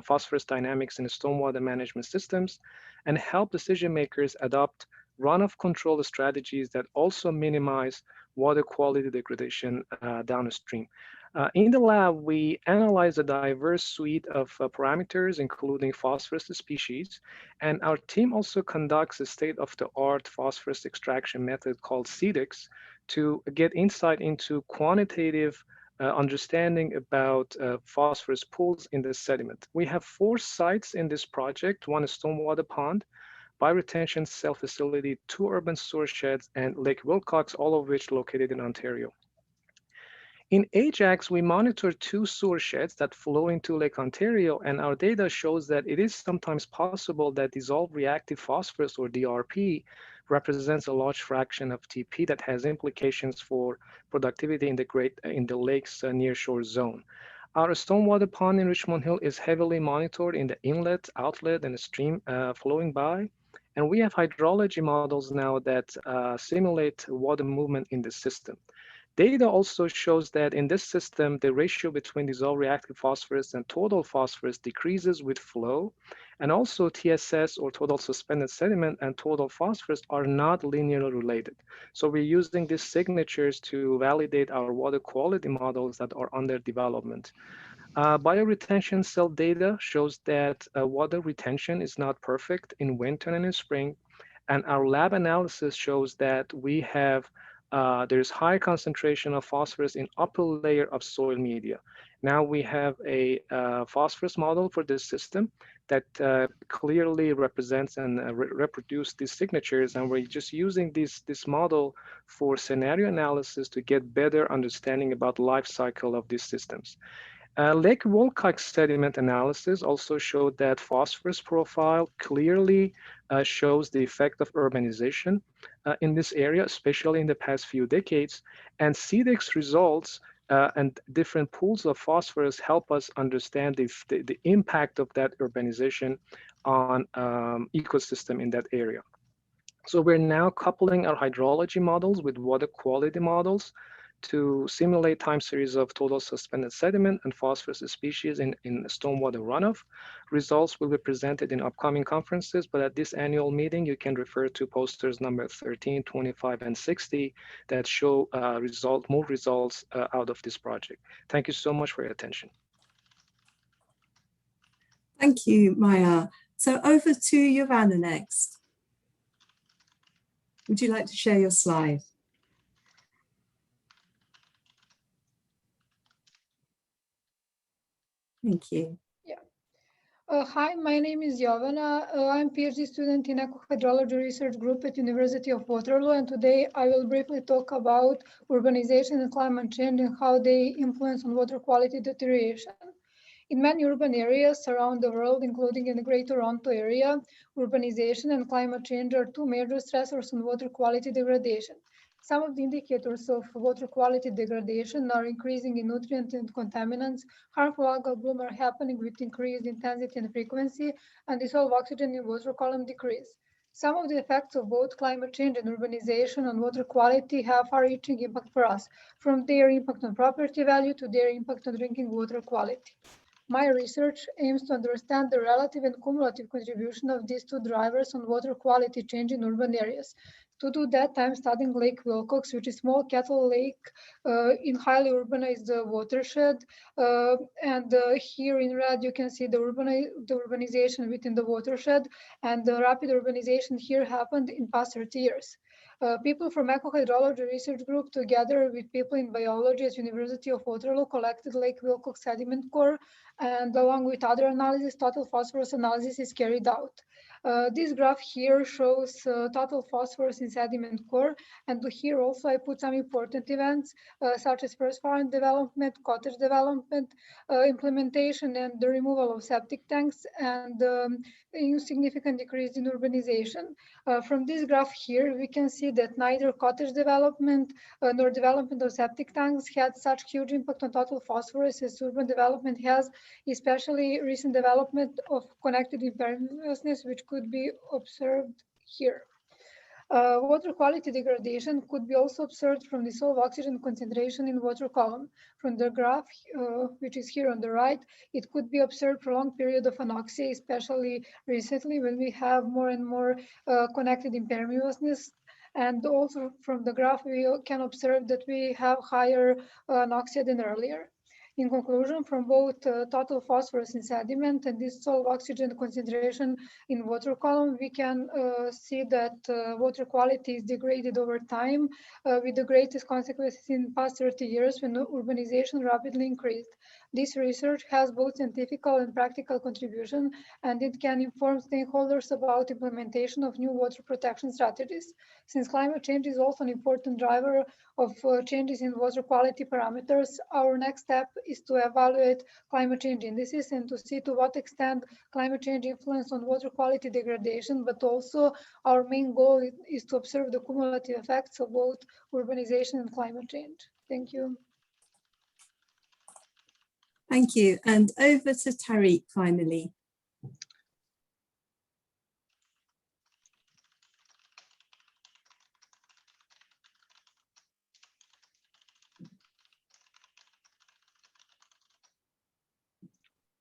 phosphorus dynamics in stormwater management systems and help decision makers adopt runoff control strategies that also minimize water quality degradation downstream. In the lab, we analyze a diverse suite of parameters, including phosphorus species, and our team also conducts a state-of-the-art phosphorus extraction method called CDEX to get insight into quantitative understanding about phosphorus pools in the sediment. We have 4 sites in this project: 1 stormwater pond, bioretention cell facility, 2 urban storage sheds, and Lake Wilcox, all of which located in Ontario. In Ajax, we monitor 2 sewer sheds that flow into Lake Ontario, and our data shows that it is sometimes possible that dissolved reactive phosphorus, or DRP, represents a large fraction of TP that has implications for productivity in the lake's nearshore zone. Our stormwater pond in Richmond Hill is heavily monitored in the inlet, outlet, and the stream flowing by. And we have hydrology models now that simulate water movement in the system. Data also shows that in this system, the ratio between dissolved reactive phosphorus and total phosphorus decreases with flow. And also TSS, or total suspended sediment, and total phosphorus are not linearly related. So we're using these signatures to validate our water quality models that are under development. Bioretention cell data shows that water retention is not perfect in winter and in spring. And our lab analysis shows that we have there's high concentration of phosphorus in upper layer of soil media. Now we have a phosphorus model for this system that clearly represents and reproduce these signatures, and we're just using this model for scenario analysis to get better understanding about the life cycle of these systems. Lake Wolcott sediment analysis also showed that phosphorus profile clearly shows the effect of urbanization in this area, especially in the past few decades. And CDEX results and different pools of phosphorus help us understand the impact of that urbanization on ecosystem in that area. So we're now coupling our hydrology models with water quality models to simulate time series of total suspended sediment and phosphorus species in stormwater runoff. Results will be presented in upcoming conferences, but at this annual meeting, you can refer to posters number 13, 25, and 60 that show more results out of this project. Thank you so much for your attention. Thank you, Maya. So over to Giovanna next. Would you like to share your slide? Thank you. Yeah. Hi, my name is Giovanna. I'm a PhD student in Eco-Hydrology Research Group at University of Waterloo, and today I will briefly talk about urbanization and climate change and how they influence on water quality deterioration. In many urban areas around the world, including in the Greater Toronto area, urbanization and climate change are 2 major stressors on water quality degradation. Some of the indicators of water quality degradation are increasing in nutrient and contaminants, harmful algal bloom are happening with increased intensity and frequency, and dissolved oxygen in water column decrease. Some of the effects of both climate change and urbanization on water quality have far-reaching impact for us, from their impact on property value to their impact on drinking water quality. My research aims to understand the relative and cumulative contribution of these 2 drivers on water quality change in urban areas. To do that, I'm studying Lake Wilcox, which is a small kettle lake in highly urbanized watershed. And here in red, you can see the urbanization within the watershed, and the rapid urbanization here happened in past 30 years. People from Eco-Hydrology Research Group, together with people in biology at University of Waterloo, collected Lake Wilcox sediment core, and along with other analysis, total phosphorus analysis is carried out. This graph here shows total phosphorus in sediment core, and here also I put some important events such as first farm development, cottage development, implementation, and the removal of septic tanks, and a significant decrease in urbanization. From this graph here, we can see that neither cottage development nor development of septic tanks had such huge impact on total phosphorus as urban development has, especially recent development of connected imperviousness, which could be observed here. Water quality degradation could be also observed from dissolved oxygen concentration in water column. From the graph, which is here on the right, it could be observed for a long period of anoxia, especially recently when we have more and more connected imperviousness. And also from the graph, we can observe that we have higher anoxia than earlier. In conclusion, from both total phosphorus in sediment and dissolved oxygen concentration in water column, we can see that water quality is degraded over time, with the greatest consequences in past 30 years when urbanization rapidly increased. This research has both scientific and practical contribution, and it can inform stakeholders about implementation of new water protection strategies. Since climate change is also an important driver of changes in water quality parameters, our next step is to evaluate climate change indices and to see to what extent climate change influence on water quality degradation, but also our main goal is to observe the cumulative effects of both urbanization and climate change. Thank you. Thank you. And over to Tariq finally.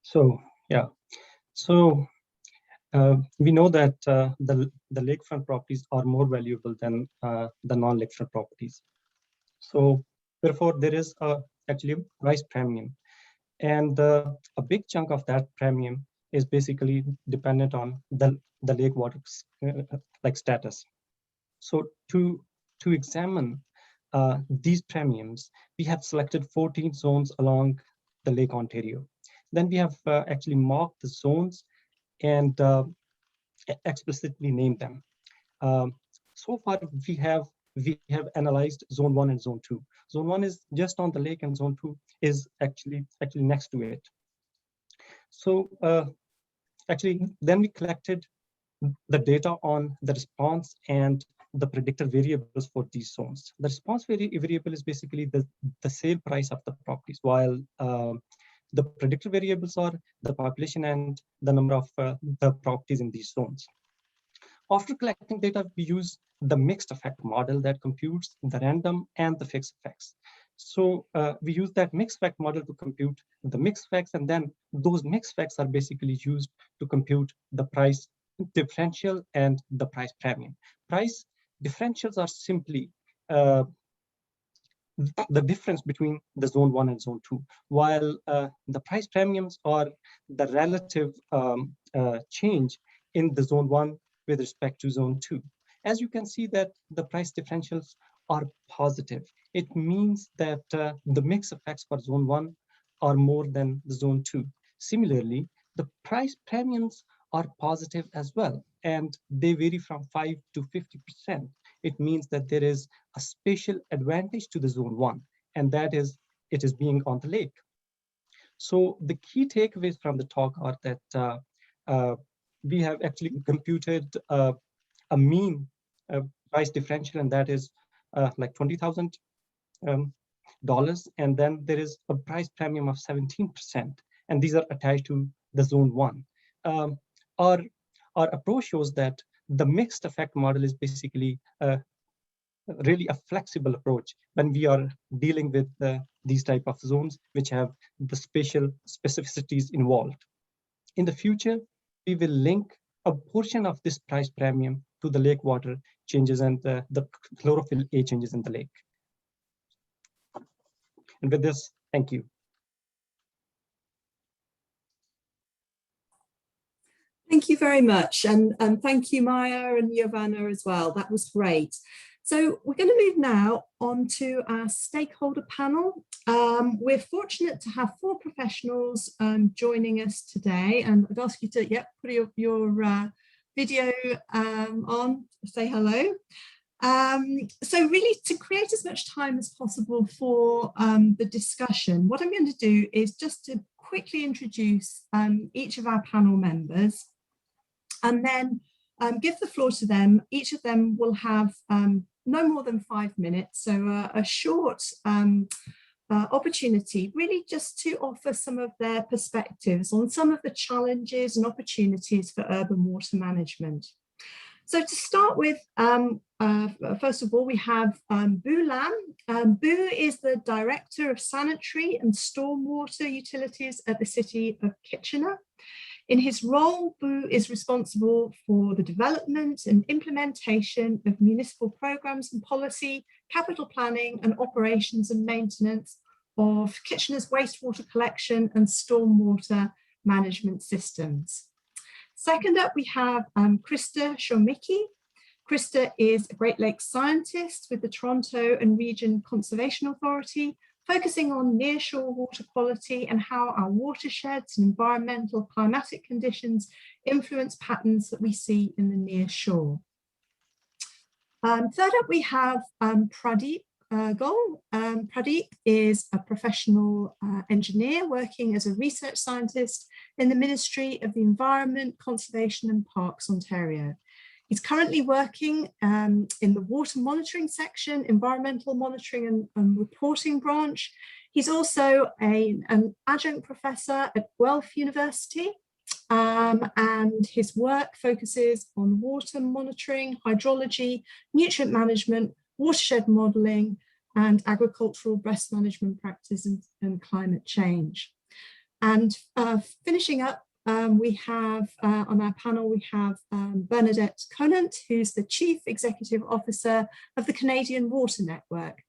So, yeah. So we know that the lakefront properties are more valuable than the non-lakefront properties. So therefore, there is actually a price premium. And a big chunk of that premium is basically dependent on the lake water like status. So to examine these premiums, we have selected 14 zones along the Lake Ontario. Then we have actually marked the zones and explicitly named them. So far, we have analyzed zone 1 and zone 2. Zone 1 is just on the lake, and zone 2 is actually next to it. So actually, then we collected the data on the response and the predictor variables for these zones. The response variable is basically the sale price of the properties, while the predictor variables are the population and the number of the properties in these zones. After collecting data, we use the mixed effect model that computes the random and the fixed effects. So we use that mixed effect model to compute the mixed effects, and then those mixed effects are basically used to compute the price differential and the price premium. Price differentials are simply the difference between the zone 1 and zone 2, while the price premiums are the relative change in the zone 1 with respect to zone 2. As you can see that the price differentials are positive. It means that the mix effects for zone 1 are more than the zone 2. Similarly, the price premiums are positive as well, and they vary from 5 to 50%. It means that there is a spatial advantage to the zone 1, and that is it is being on the lake. So the key takeaways from the talk are that we have actually computed a mean price differential, and that is like $20,000, and then there is a price premium of 17%, and these are attached to the zone 1. Our approach shows that the mixed effect model is basically really a flexible approach when we are dealing with these type of zones which have the spatial specificities involved. In the future, we will link a portion of this price premium to the lake water changes and the chlorophyll A changes in the lake. And with this, thank you. Thank you very much. And thank you, Maya and Giovanna as well. That was great. So we're going to move now on to our stakeholder panel. We're fortunate to have 4 professionals joining us today, and I'd ask you to put your video on, say hello. So really, to create as much time as possible for the discussion, what I'm going to do is just to quickly introduce each of our panel members, and then give the floor to them. Each of them will have no more than 5 minutes, so a short opportunity really just to offer some of their perspectives on some of the challenges and opportunities for urban water management. So to start with, first of all, we have Bu Lam. Bu is the Director of Sanitary and Stormwater Utilities at the City of Kitchener. In his role, Bu is responsible for the development and implementation of municipal programs and policy, capital planning and operations and maintenance of Kitchener's wastewater collection and stormwater management systems. Second up, we have Krista Shomicki. Krista is a Great Lakes scientist with the Toronto and Region Conservation Authority, focusing on nearshore water quality and how our watersheds and environmental climatic conditions influence patterns that we see in the nearshore. Third up, we have Pradeep Goel. Pradeep is a professional engineer working as a research scientist in the Ministry of the Environment, Conservation and Parks, Ontario. He's currently working in the water monitoring section, environmental monitoring and reporting branch. He's also an adjunct professor at Guelph University, and his work focuses on water monitoring, hydrology, nutrient management, watershed modelling, and agricultural best management practices and climate change. And finishing up, we have on our panel, we have Bernadette Conant, who's the Chief Executive Officer of the Canadian Water Network,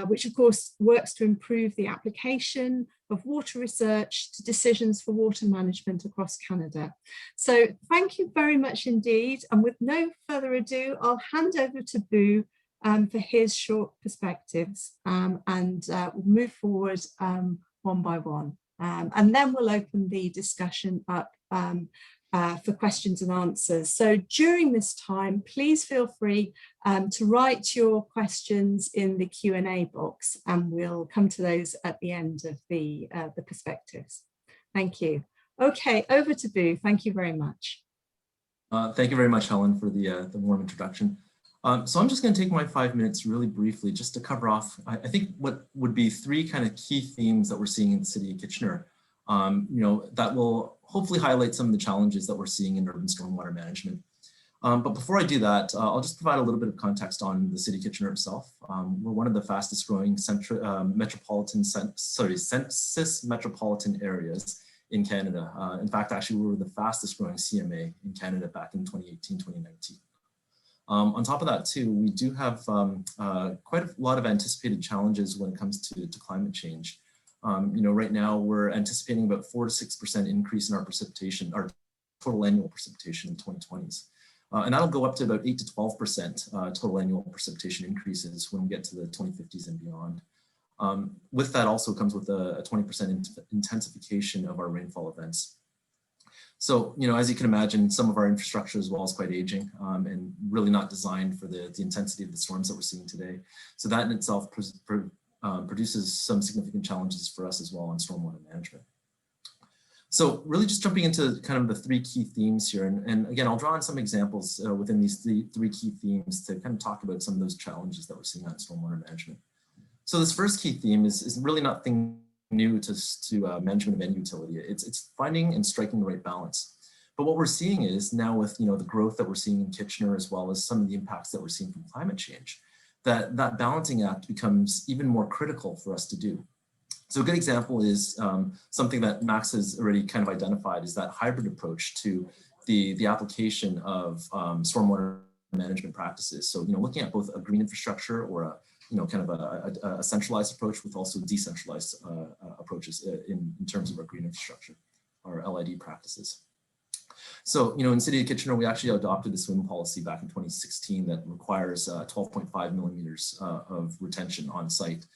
which of course works to improve the application of water research to decisions for water management across Canada. So thank you very much indeed. And with no further ado, I'll hand over to Boo for his short perspectives, and we'll move forward one by one. And then we'll open the discussion up for questions and answers. So during this time, please feel free to write your questions in the Q&A box, and we'll come to those at the end of the perspectives. Thank you. Okay, over to Boo. Thank you very much. Thank you very much, Helen, for the warm introduction. So I'm just going to take my 5 minutes really briefly just to cover off, I think, what would be three kind of key themes that we're seeing in the city of Kitchener, that will hopefully highlight some of the challenges that we're seeing in urban stormwater management. But before I do that, I'll just provide a little bit of context on the city of Kitchener itself. We're one of the fastest growing census metropolitan areas in Canada. In fact, actually, we were the fastest growing CMA in Canada back in 2018, 2019. On top of that, too, we do have quite a lot of anticipated challenges when it comes to climate change. Right now we're anticipating about 4 to 6% increase in our precipitation, our total annual precipitation in the 2020s. And that'll go up to about 8 to 12% total annual precipitation increases when we get to the 2050s and beyond. With that also comes with a 20% intensification of our rainfall events. So, as you can imagine, some of our infrastructure as well is quite aging and really not designed for the intensity of the storms that we're seeing today. So that in itself produces some significant challenges for us as well on stormwater management. So really just jumping into kind of the three key themes here. And again, I'll draw on some examples within these three key themes to kind of talk about some of those challenges that we're seeing on stormwater management. So this first key theme is really nothing new to management of any utility. It's finding and striking the right balance. But what we're seeing is now with the growth that we're seeing in Kitchener, as well as some of the impacts that we're seeing from climate change, that balancing act becomes even more critical for us to do. So a good example is something that Max has already kind of identified, is that hybrid approach to the application of stormwater management practices. So looking at both a green infrastructure or a kind of a centralized approach with also decentralized approaches in terms of our green infrastructure, our LID practices. So, in City of Kitchener, we actually adopted the swim policy back in 2016 that requires 12.5 millimeters of retention on site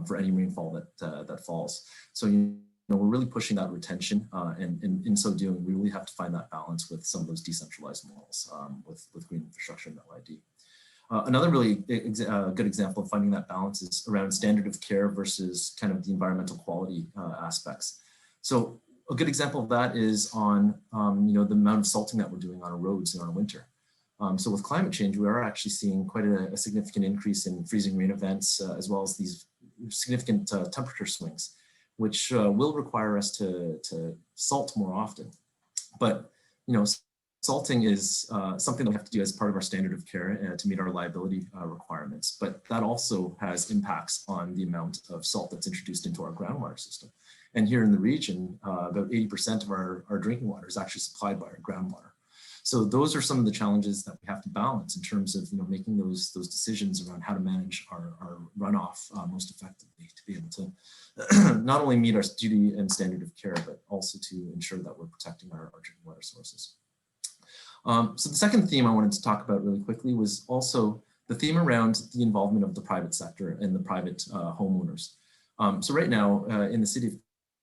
for any rainfall that falls. So, we're really pushing that retention, and in so doing, we really have to find that balance with some of those decentralized models with green infrastructure and LID. Another really good example of finding that balance is around standard of care versus kind of the environmental quality aspects. So a good example of that is on the amount of salting that we're doing on our roads in our winter. So with climate change, we are actually seeing quite a significant increase in freezing rain events, as well as these significant temperature swings, which will require us to salt more often. But salting is something that we have to do as part of our standard of care to meet our liability requirements, but that also has impacts on the amount of salt that's introduced into our groundwater system. And here in the region, about 80% of our drinking water is actually supplied by our groundwater. So those are some of the challenges that we have to balance in terms of making those decisions around how to manage our runoff most effectively, to be able to not only meet our duty and standard of care, but also to ensure that we're protecting our drinking water sources. So the second theme I wanted to talk about really quickly was also the theme around the involvement of the private sector and the private homeowners. So right now in the city of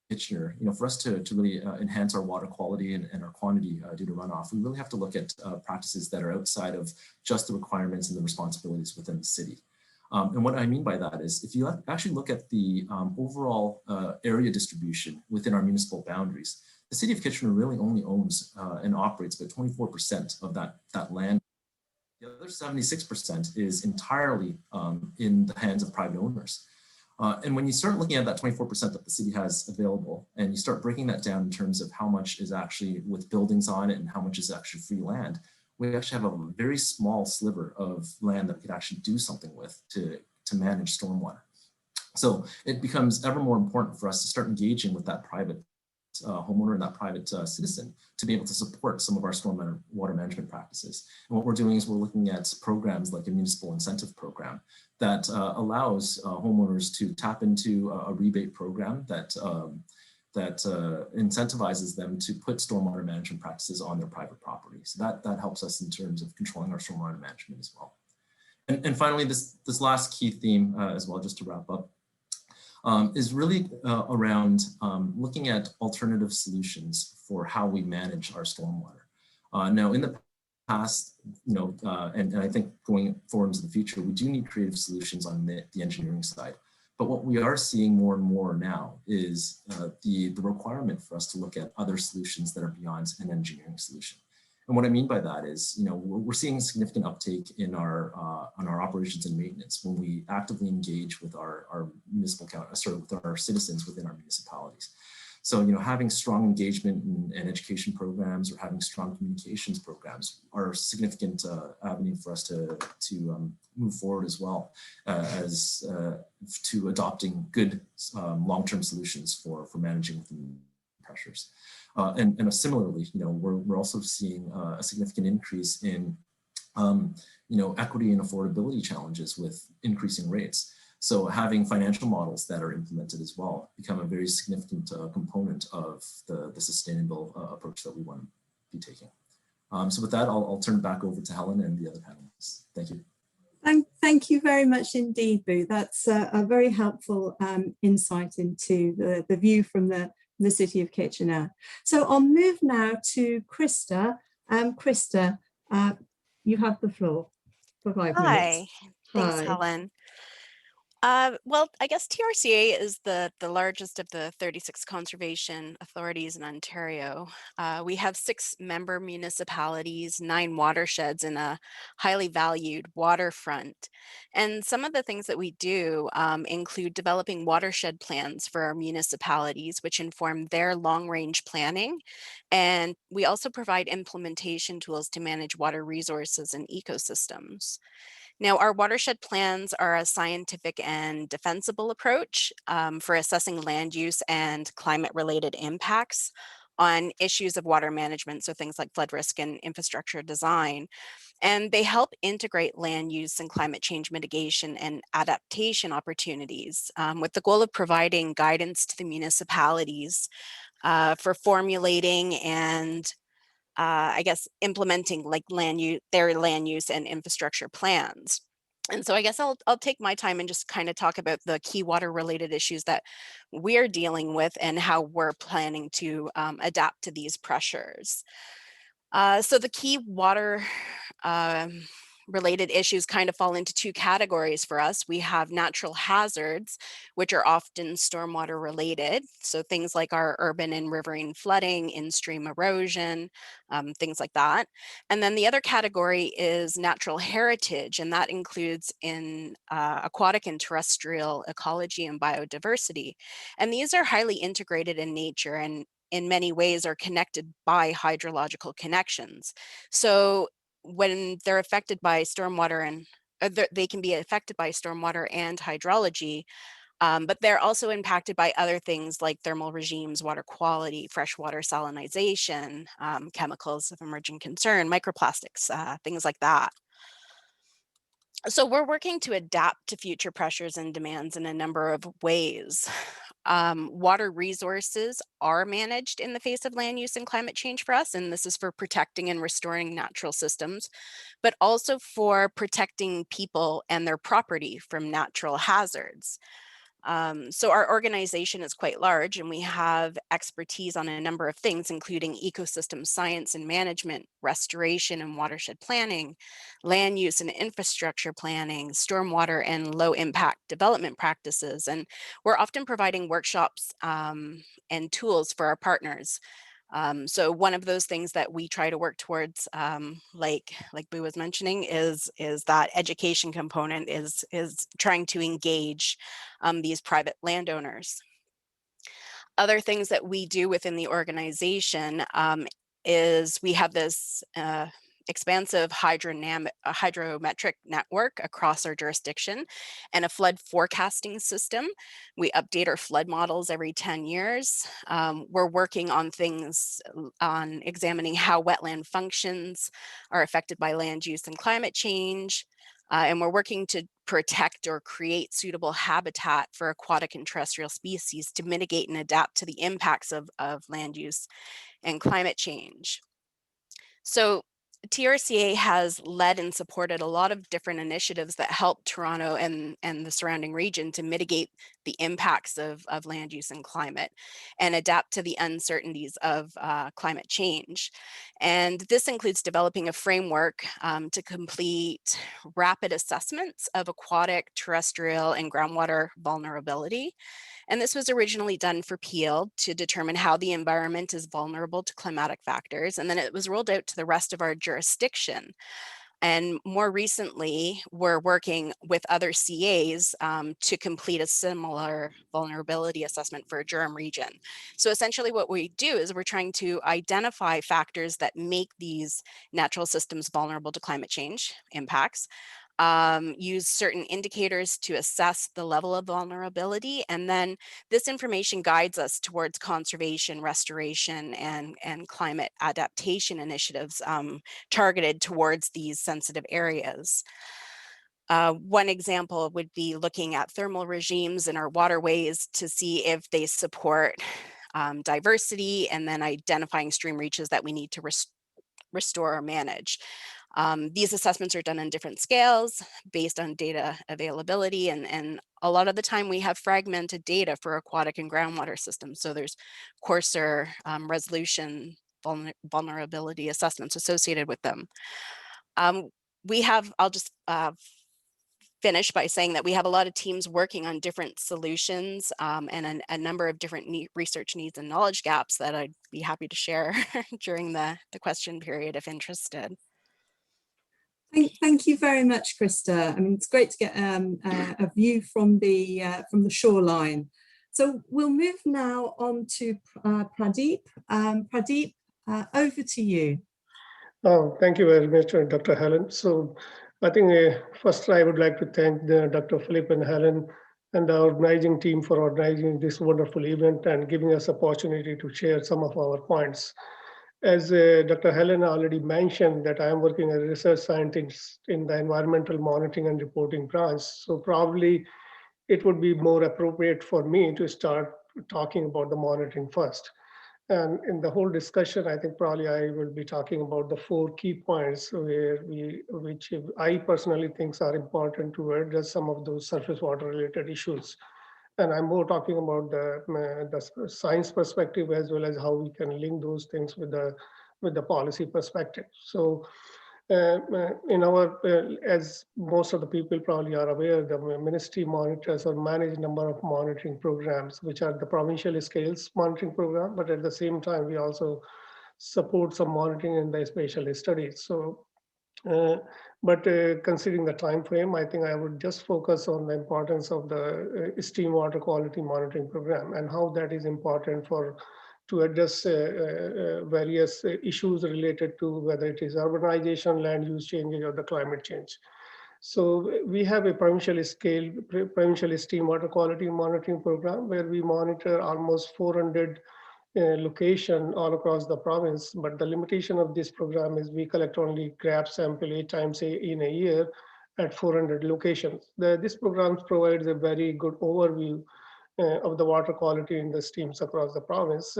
Kitchener, for us to really enhance our water quality and our quantity due to runoff, we really have to look at practices that are outside of just the requirements and the responsibilities within the city. And what I mean by that is if you actually look at the overall area distribution within our municipal boundaries, the city of Kitchener really only owns and operates about 24% of that land. The other 76% is entirely in the hands of private owners. And when you start looking at that 24% that the city has available, and you start breaking that down in terms of how much is actually with buildings on it and how much is actually free land, we actually have a very small sliver of land that we could actually do something with to manage stormwater. So it becomes ever more important for us to start engaging with that private homeowner and that private citizen to be able to support some of our stormwater water management practices. And what we're doing is we're looking at programs like a municipal incentive program that allows homeowners to tap into a rebate program that incentivizes them to put stormwater management practices on their private property. So that helps us in terms of controlling our stormwater management as well. And finally, this last key theme as well, just to wrap up, is really around looking at alternative solutions for how we manage our stormwater. Now, in the past, and I think going forward into the future, we do need creative solutions on the engineering side. But what we are seeing more and more now is the requirement for us to look at other solutions that are beyond an engineering solution. And what I mean by that is, we're seeing significant uptake in our on our operations and maintenance when we actively engage with our with our citizens within our municipalities. So, having strong engagement and education programs or having strong communications programs are a significant avenue for us to move forward as well as to adopting good long-term solutions for managing pressures. And similarly, we're also seeing a significant increase in, equity and affordability challenges with increasing rates. So having financial models that are implemented as well become a very significant component of the sustainable approach that we want to be taking. So with that, I'll turn it back over to Helen and the other panelists. Thank you. Thank you very much indeed, Boo. That's a very helpful insight into the view from the City of Kitchener. So I'll move now to Krista. Krista, you have the floor for 5 minutes. Hi, thanks, Helen. Well, I guess TRCA is the largest of the 36 conservation authorities in Ontario. We have 6 member municipalities, 9 watersheds, and a highly valued waterfront. And some of the things that we do include developing watershed plans for our municipalities, which inform their long-range planning. And we also provide implementation tools to manage water resources and ecosystems. Now, our watershed plans are a scientific and defensible approach for assessing land use and climate-related impacts on issues of water management, so things like flood risk and infrastructure design. And they help integrate land use and climate change mitigation and adaptation opportunities with the goal of providing guidance to the municipalities for formulating and I guess implementing like their land use and infrastructure plans. And so I guess I'll take my time and just kind of talk about the key water related issues that we're dealing with and how we're planning to adapt to these pressures. So the key water related issues kind of fall into 2 categories for us. We have natural hazards, which are often stormwater related. So things like our urban and riverine flooding, in-stream erosion, things like that. And then the other category is natural heritage, and that includes in aquatic and terrestrial ecology and biodiversity. And these are highly integrated in nature and in many ways are connected by hydrological connections. So when they're affected by stormwater and they can be affected by stormwater and hydrology, but they're also impacted by other things like thermal regimes, water quality, freshwater salinization, chemicals of emerging concern, microplastics, things like that. So we're working to adapt to future pressures and demands in a number of ways. Water resources are managed in the face of land use and climate change for us, and this is for protecting and restoring natural systems, but also for protecting people and their property from natural hazards. So our organization is quite large, and we have expertise on a number of things, including ecosystem science and management, restoration and watershed planning, land use and infrastructure planning, stormwater and low impact development practices. And we're often providing workshops and tools for our partners. So one of those things that we try to work towards, like Boo was mentioning, is that education component is trying to engage these private landowners. Other things that we do within the organization is we have this expansive hydrometric network across our jurisdiction and a flood forecasting system. We update our flood models every 10 years. We're working on things on examining how wetland functions are affected by land use and climate change. And we're working to protect or create suitable habitat for aquatic and terrestrial species to mitigate and adapt to the impacts of land use and climate change. So TRCA has led and supported a lot of different initiatives that help Toronto and the surrounding region to mitigate the impacts of land use and climate and adapt to the uncertainties of climate change. And this includes developing a framework to complete rapid assessments of aquatic, terrestrial, and groundwater vulnerability. And this was originally done for Peel to determine how the environment is vulnerable to climatic factors. And then it was rolled out to the rest of our jurisdiction. And more recently, we're working with other CAs to complete a similar vulnerability assessment for a Durham region. So essentially what we do is we're trying to identify factors that make these natural systems vulnerable to climate change impacts, use certain indicators to assess the level of vulnerability, and then this information guides us towards conservation, restoration, and climate adaptation initiatives targeted towards these sensitive areas. One example would be looking at thermal regimes in our waterways to see if they support diversity, and then identifying stream reaches that we need to restore or manage. These assessments are done on different scales based on data availability, and a lot of the time we have fragmented data for aquatic and groundwater systems. So there's coarser resolution vulnerability assessments associated with them. I'll just finish by saying that we have a lot of teams working on different solutions and a number of different research needs and knowledge gaps that I'd be happy to share during the question period if interested. Thank you very much, Krista. I mean, it's great to get a view from the shoreline. So we'll move now on to Pradeep. Pradeep, over to you. Oh, thank you very much, Dr. Helen. So I think first I would like to thank Dr. Philip and Helen and the organizing team for organizing this wonderful event and giving us opportunity to share some of our points. As Dr. Helen already mentioned, that I am working as a research scientist in the environmental monitoring and reporting branch. So probably it would be more appropriate for me to start talking about the monitoring first. And in the whole discussion, I think probably I will be talking about the 4 key points which I personally think are important to address some of those surface water related issues. And I'm more talking about the science perspective as well as how we can link those things with the policy perspective. So in our, as most of the people probably are aware, the ministry monitors or manage a number of monitoring programs, which are the provincial scales monitoring program, but at the same time, we also support some monitoring in the spatial studies. So, considering the time frame, I think I would just focus on the importance of the stream water quality monitoring program and how that is important to address various issues related to whether it is urbanization, land use changes, or the climate change. So we have a provincial stream water quality monitoring program where we monitor almost 400 location all across the province, but the limitation of this program is we collect only graph sample 8 times in a year at 400 locations. This program provides a very good overview of the water quality in the streams across the province.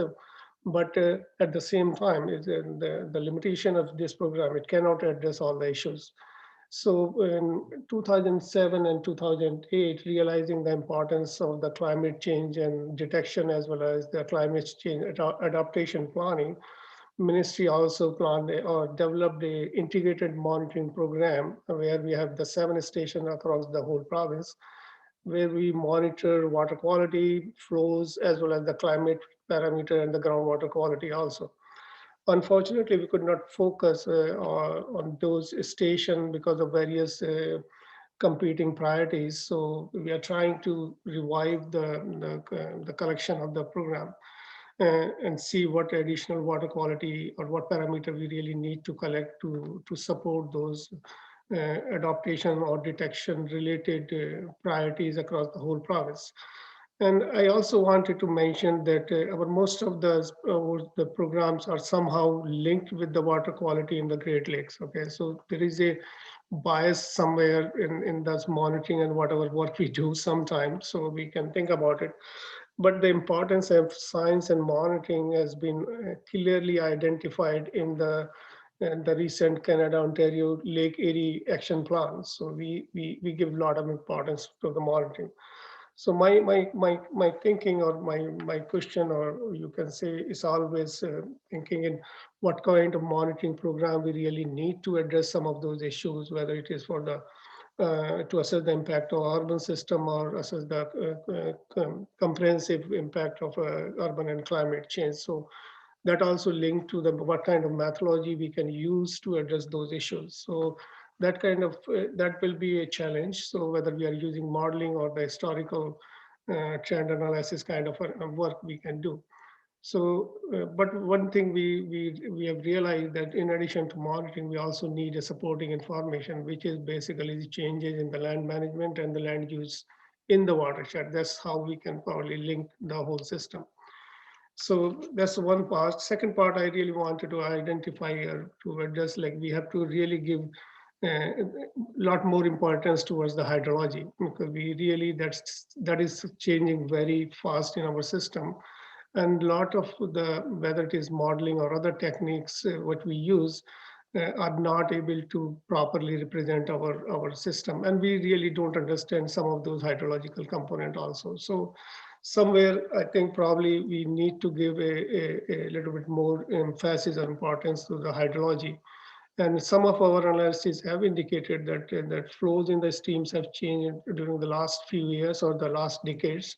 But at the same time, the limitation of this program, it cannot address all the issues. So in 2007 and 2008, realizing the importance of the climate change and detection, as well as the climate change adaptation planning, Ministry also planned or developed a integrated monitoring program where we have the 7 stations across the whole province, where we monitor water quality, flows, as well as the climate parameter and the groundwater quality also. Unfortunately, we could not focus on those stations because of various competing priorities. So we are trying to revive the collection of the program and see what additional water quality or what parameter we really need to collect to support those adaptation or detection related priorities across the whole province. And I also wanted to mention that most of the programs are somehow linked with the water quality in the Great Lakes. Okay, so there is a bias somewhere in this monitoring and whatever work we do sometimes, so we can think about it. But the importance of science and monitoring has been clearly identified in the recent Canada-Ontario Lake Erie Action Plan. So we give a lot of importance to the monitoring. So my thinking or my question, or you can say, is always thinking in what kind of monitoring program we really need to address some of those issues, whether it is for the to assess the impact of urban system or assess the comprehensive impact of urban and climate change. So that also linked to the what kind of methodology we can use to address those issues. So that kind of that will be a challenge. So whether we are using modeling or the historical trend analysis kind of work we can do. So, but one thing we have realized that in addition to monitoring, we also need a supporting information, which is basically the changes in the land management and the land use in the watershed. That's how we can probably link the whole system. So that's one part. Second part, I really wanted to identify or to address, like we have to really give a lot more importance towards the hydrology, because we really that is changing very fast in our system. And a lot of the, whether it is modeling or other techniques, what we use are not able to properly represent our system. And we really don't understand some of those hydrological component also. So somewhere, I think probably we need to give a little bit more emphasis or importance to the hydrology. And some of our analyses have indicated that that flows in the streams have changed during the last few years or the last decades.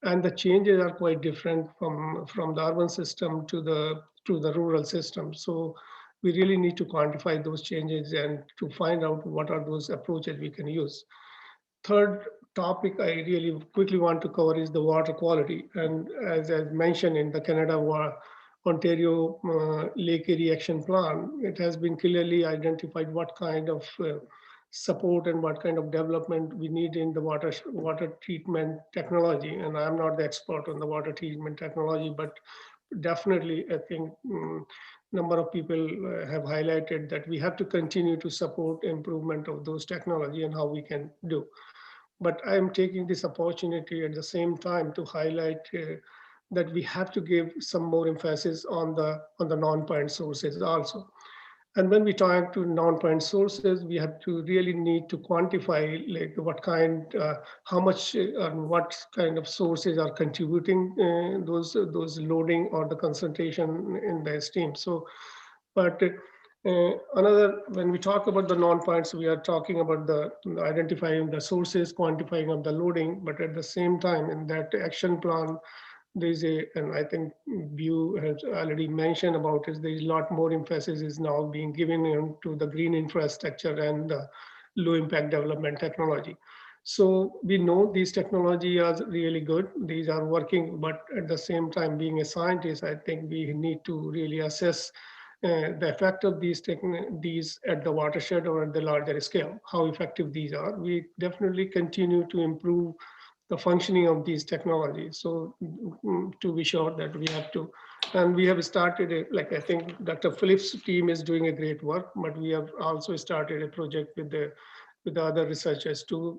And the changes are quite different from the urban system to the rural system. So we really need to quantify those changes and to find out what are those approaches we can use. Third topic I really quickly want to cover is the water quality. And as I mentioned in the Ontario Lake Erie Action Plan, it has been clearly identified what kind of support and what kind of development we need in the water treatment technology. And I'm not the expert on the water treatment technology, but definitely I think number of people have highlighted that we have to continue to support improvement of those technology and how we can do. But I am taking this opportunity at the same time to highlight that we have to give some more emphasis on the non-point sources also. And when we talk to non-point sources, we have to really need to quantify like what kind, how much, what kind of sources are contributing those loading or the concentration in the stream. So, but another, when we talk about the non-points, we are talking about the identifying the sources, quantifying of the loading, but at the same time in that action plan, there's and I think View has already mentioned about it, there's a lot more emphasis is now being given to the green infrastructure and low impact development technology. So we know these technology are really good, these are working, but at the same time, being a scientist, I think we need to really assess the effect of these at the watershed or at the larger scale, how effective these are. We definitely continue to improve the functioning of these technologies. So to be sure that we have to, and we have started, like I think Dr. Phillips' team is doing a great work, but we have also started a project with the other researchers to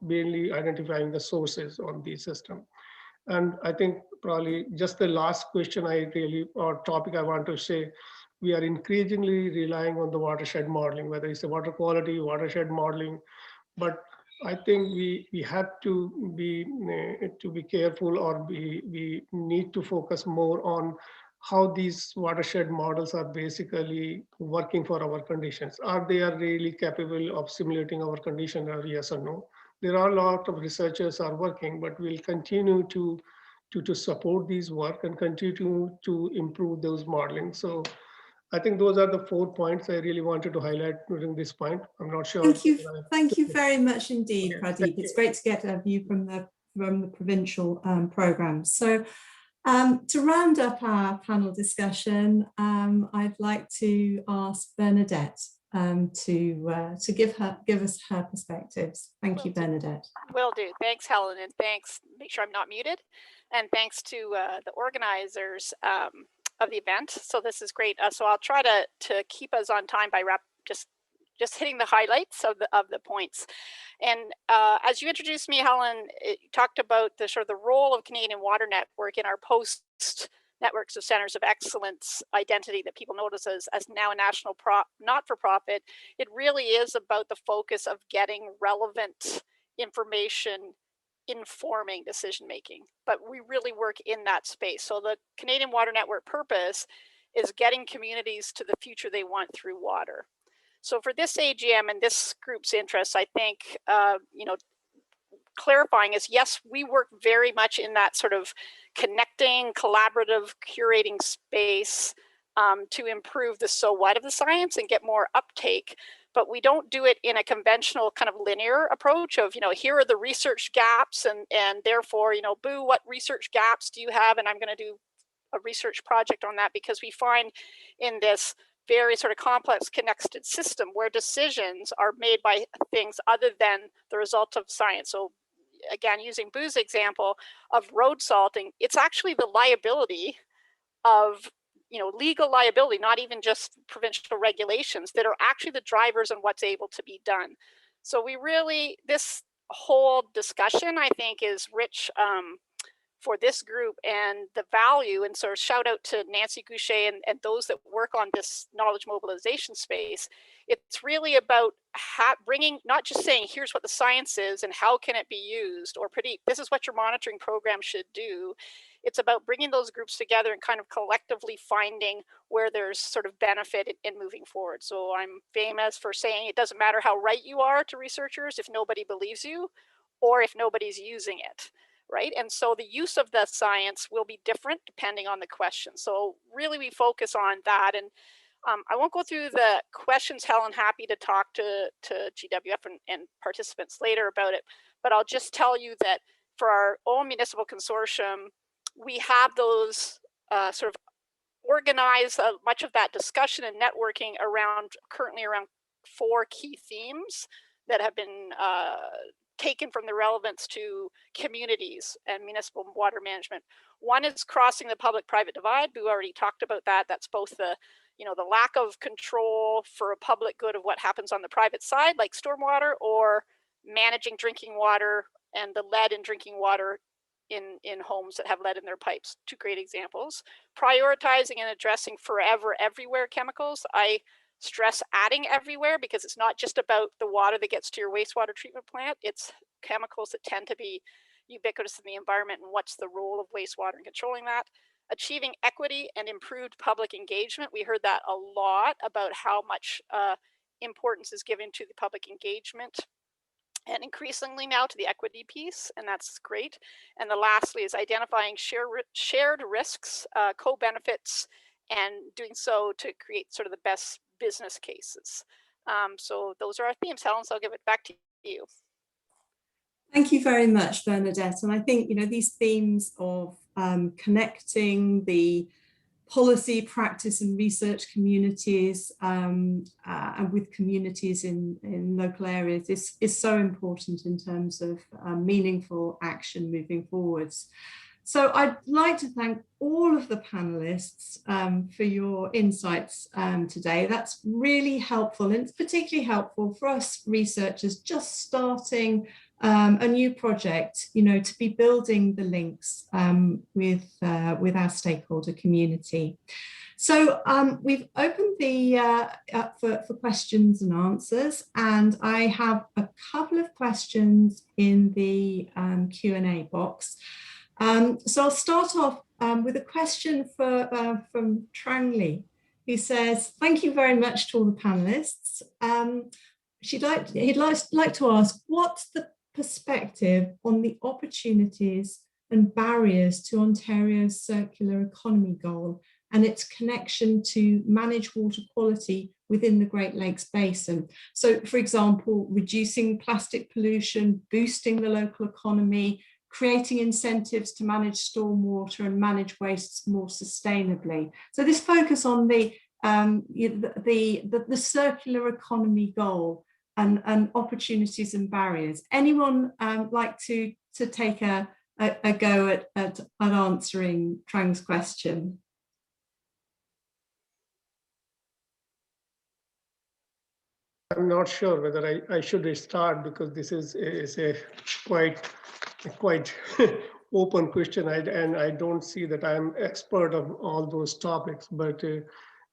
mainly identifying the sources on the system. And I think probably just the last question or topic I want to say, we are increasingly relying on the watershed modeling, whether it's the water quality, watershed modeling, but I think we have to be careful, or we need to focus more on how these watershed models are basically working for our conditions. Are they really capable of simulating our condition, or yes or no? There are a lot of researchers are working, but we'll continue to support these work and continue to improve those modeling. So I think those are the 4 points I really wanted to highlight during this point. I'm not sure. Thank you very much indeed, Okay, Pradeep. It's great to get a view from the provincial programs. So to round up our panel discussion, I'd like to ask Bernadette to give us her perspectives. Thank you, Bernadette. Will do. Thanks, Helen, and thanks. Make sure I'm not muted. And thanks to the organizers of the event. So this is great. So I'll try to keep us on time by just hitting the highlights of the points. And as you introduced me, Helen, you talked about the sort of the role of Canadian Water Network in our post networks of centers of excellence identity that people notice as now a national not-for-profit. It really is about the focus of getting relevant information informing decision making, but we really work in that space. So the Canadian Water Network purpose is getting communities to the future they want through water. So for this AGM and this group's interests, I think clarifying is, yes, we work very much in that sort of connecting, collaborative, curating space to improve the so what of the science and get more uptake. But we don't do it in a conventional kind of linear approach of, here are the research gaps and therefore, boo, what research gaps do you have? And I'm going to do a research project on that, because we find in this very sort of complex connected system where decisions are made by things other than the result of science. So again, using Boo's example of road salting, it's actually the liability of legal liability, not even just provincial regulations, that are actually the drivers on what's able to be done. So we really, this whole discussion, I think, is rich for this group and the value. And so shout out to Nancy Goucher and those that work on this knowledge mobilization space. It's really about bringing, not just saying, here's what the science is and how can it be used, or this is what your monitoring program should do. It's about bringing those groups together and kind of collectively finding where there's sort of benefit in moving forward. So I'm famous for saying it doesn't matter how right you are to researchers if nobody believes you or if nobody's using it. Right. And so the use of the science will be different depending on the question. So really we focus on that. And I won't go through the questions, Helen, happy to talk to GWF and participants later about it. But I'll just tell you that for our own municipal consortium, we have those sort of organize much of that discussion and networking currently around 4 key themes that have been taken from the relevance to communities and municipal water management. One is crossing the public-private divide. We already talked about that. That's both the lack of control for a public good of what happens on the private side, like stormwater, or managing drinking water and the lead in drinking water in homes that have lead in their pipes. 2 great examples. Prioritizing and addressing forever, everywhere chemicals. I stress adding everywhere because it's not just about the water that gets to your wastewater treatment plant. It's chemicals that tend to be ubiquitous in the environment, and what's the role of wastewater in controlling that. Achieving equity and improved public engagement. We heard that a lot about how much importance is given to the public engagement, and increasingly now to the equity piece, and that's great. And the lastly is identifying shared risks, co-benefits, and doing so to create sort of the best business cases. So those are our themes, Helen, so I'll give it back to you. Thank you very much, Bernadette. And I think, these themes of connecting the policy, practice and research communities and with communities in local areas is so important in terms of meaningful action moving forwards. So I'd like to thank all of the panelists for your insights today. That's really helpful, and it's particularly helpful for us researchers just starting a new project, to be building the links with our stakeholder community. So we've opened the up for questions and answers, and I have a couple of questions in the Q&A box. So I'll start off with a question from Trang Li, who says, thank you very much to all the panelists. He'd like to ask, what's the perspective on the opportunities and barriers to Ontario's circular economy goal and its connection to manage water quality within the Great Lakes Basin? So, for example, reducing plastic pollution, boosting the local economy, creating incentives to manage stormwater and manage wastes more sustainably. So this focus on the circular economy goal and opportunities and barriers. Anyone like to take a go at answering Trang's question? I'm not sure whether I should start, because this is a quite open question, and I don't see that I'm expert on all those topics, but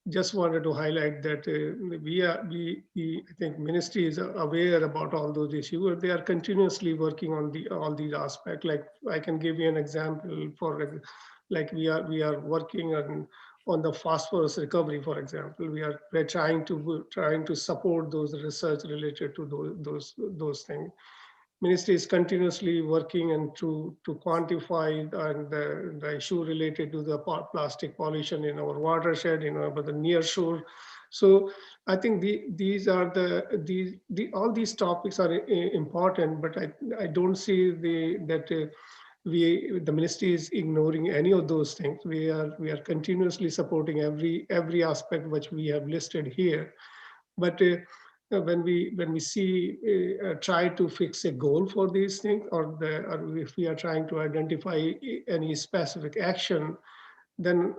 just wanted to highlight that I think ministry is aware about all those issues. They are continuously working on all these aspects. Like I can give you an example for, like we are working on the phosphorus recovery, for example. We're trying to support those research related to those things. Ministry is continuously working and to quantify the issue related to the plastic pollution in our watershed, but the near shore. So I think all these topics are important, but I don't see that the ministry is ignoring any of those things. We are continuously supporting every aspect which we have listed here, but. When we see try to fix a goal for these things, or if we are trying to identify any specific action, then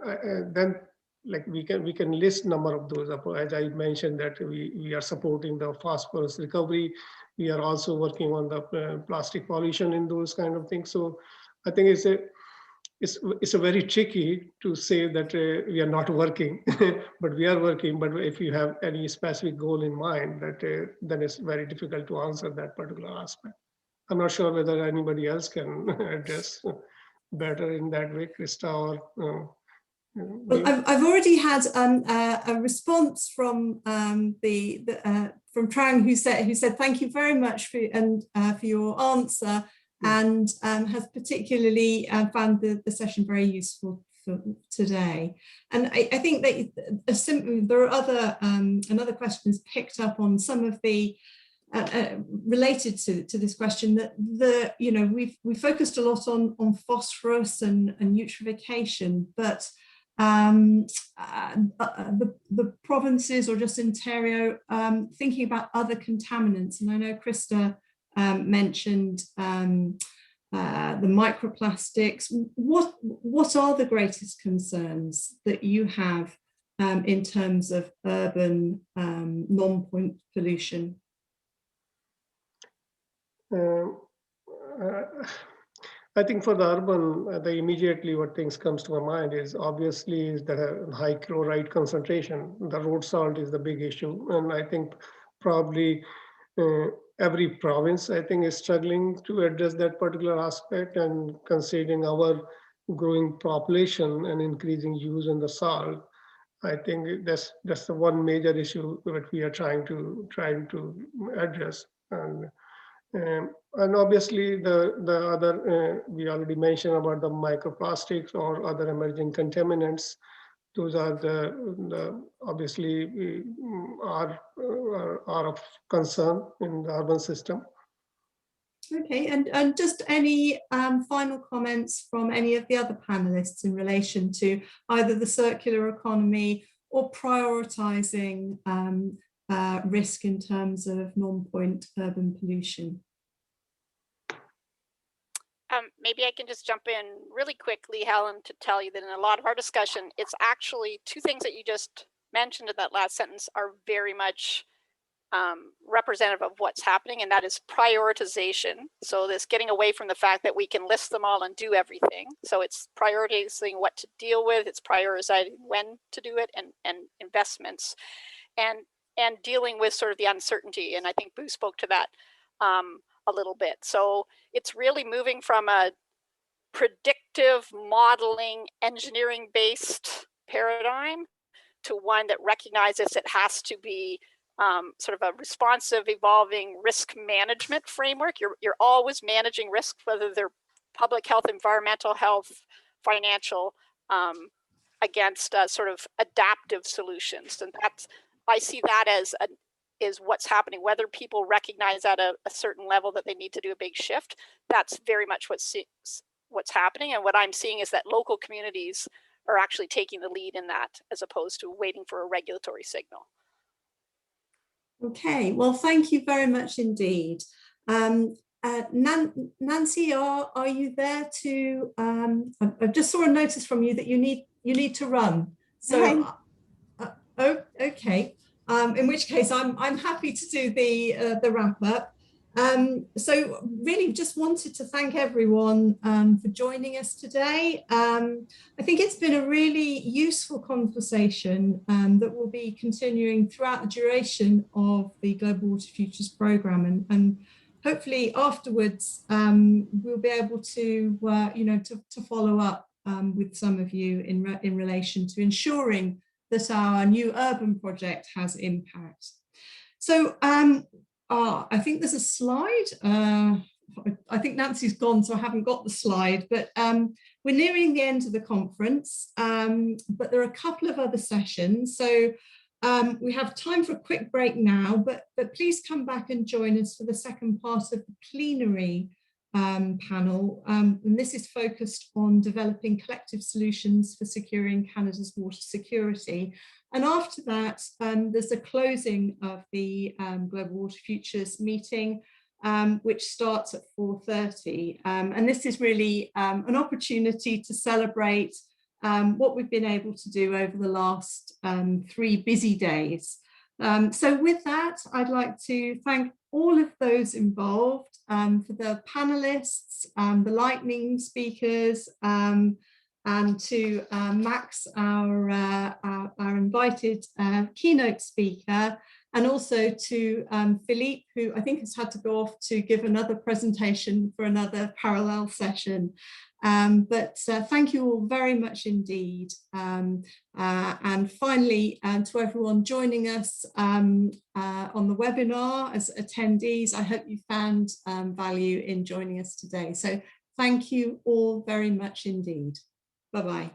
like we can list number of those. As I mentioned, that we are supporting the phosphorus recovery. We are also working on the plastic pollution and those kind of things. So I think it's a very tricky to say that we are not working, but we are working. But if you have any specific goal in mind, then it's very difficult to answer that particular aspect. I'm not sure whether anybody else can address better in that way, Krista or. Well, I've already had a response from from Trang, who said thank you very much for your answer, and has particularly found the session very useful for today. And I think that there are other questions picked up on some of the related to this question, that we focused a lot on phosphorus and eutrophication, but the provinces, or just Ontario, thinking about other contaminants. And I know Krista mentioned the microplastics. What are the greatest concerns that you have in terms of urban non-point pollution? I think for the urban, immediately what things comes to my mind is obviously the high chloride concentration. The road salt is the big issue, and I think probably every province, I think, is struggling to address that particular aspect. And considering our growing population and increasing use in the salt, I think that's the one major issue that we are trying to address. And obviously the other, we already mentioned about the microplastics or other emerging contaminants. Those are the obviously are of concern in the urban system. Okay, and just any final comments from any of the other panelists in relation to either the circular economy or prioritizing risk in terms of non-point urban pollution? Maybe I can just jump in really quickly, Helen, to tell you that in a lot of our discussion, it's actually two things that you just mentioned in that last sentence are very much representative of what's happening, and that is prioritization. So this getting away from the fact that we can list them all and do everything. So it's prioritizing what to deal with, it's prioritizing when to do it, and investments, and dealing with sort of the uncertainty. And I think Boo spoke to that a little bit. So it's really moving from a predictive modeling, engineering-based paradigm to one that recognizes it has to be sort of a responsive, evolving risk management framework. You're always managing risk, whether they're public health, environmental health, financial, against sort of adaptive solutions. And that's, I see that as is what's happening. Whether people recognize at a certain level that they need to do a big shift, that's very much what's happening. And what I'm seeing is that local communities are actually taking the lead in that, as opposed to waiting for a regulatory signal. Okay, well, thank you very much indeed. Nancy, are you there to? I just saw a notice from you that you need to run. So, oh, okay. In which case, I'm happy to do the wrap up. So really just wanted to thank everyone for joining us today. I think it's been a really useful conversation that will be continuing throughout the duration of the Global Water Futures programme, and hopefully afterwards we'll be able to to follow up with some of you in relation to ensuring that our new urban project has impact. So I think there's a slide. I think Nancy's gone, so I haven't got the slide, but we're nearing the end of the conference, but there are a couple of other sessions. So we have time for a quick break now, but please come back and join us for the second part of the plenary panel. And this is focused on developing collective solutions for securing Canada's water security. And after that, there's a closing of the Global Water Futures meeting, which starts at 4:30. And this is really an opportunity to celebrate what we've been able to do over the last 3 busy days. So with that, I'd like to thank all of those involved, for the panelists, the lightning speakers, and to Max, our invited keynote speaker, and also to Philippe, who I think has had to go off to give another presentation for another parallel session. But thank you all very much indeed. And finally, to everyone joining us on the webinar as attendees, I hope you found value in joining us today. So thank you all very much indeed. Bye-bye.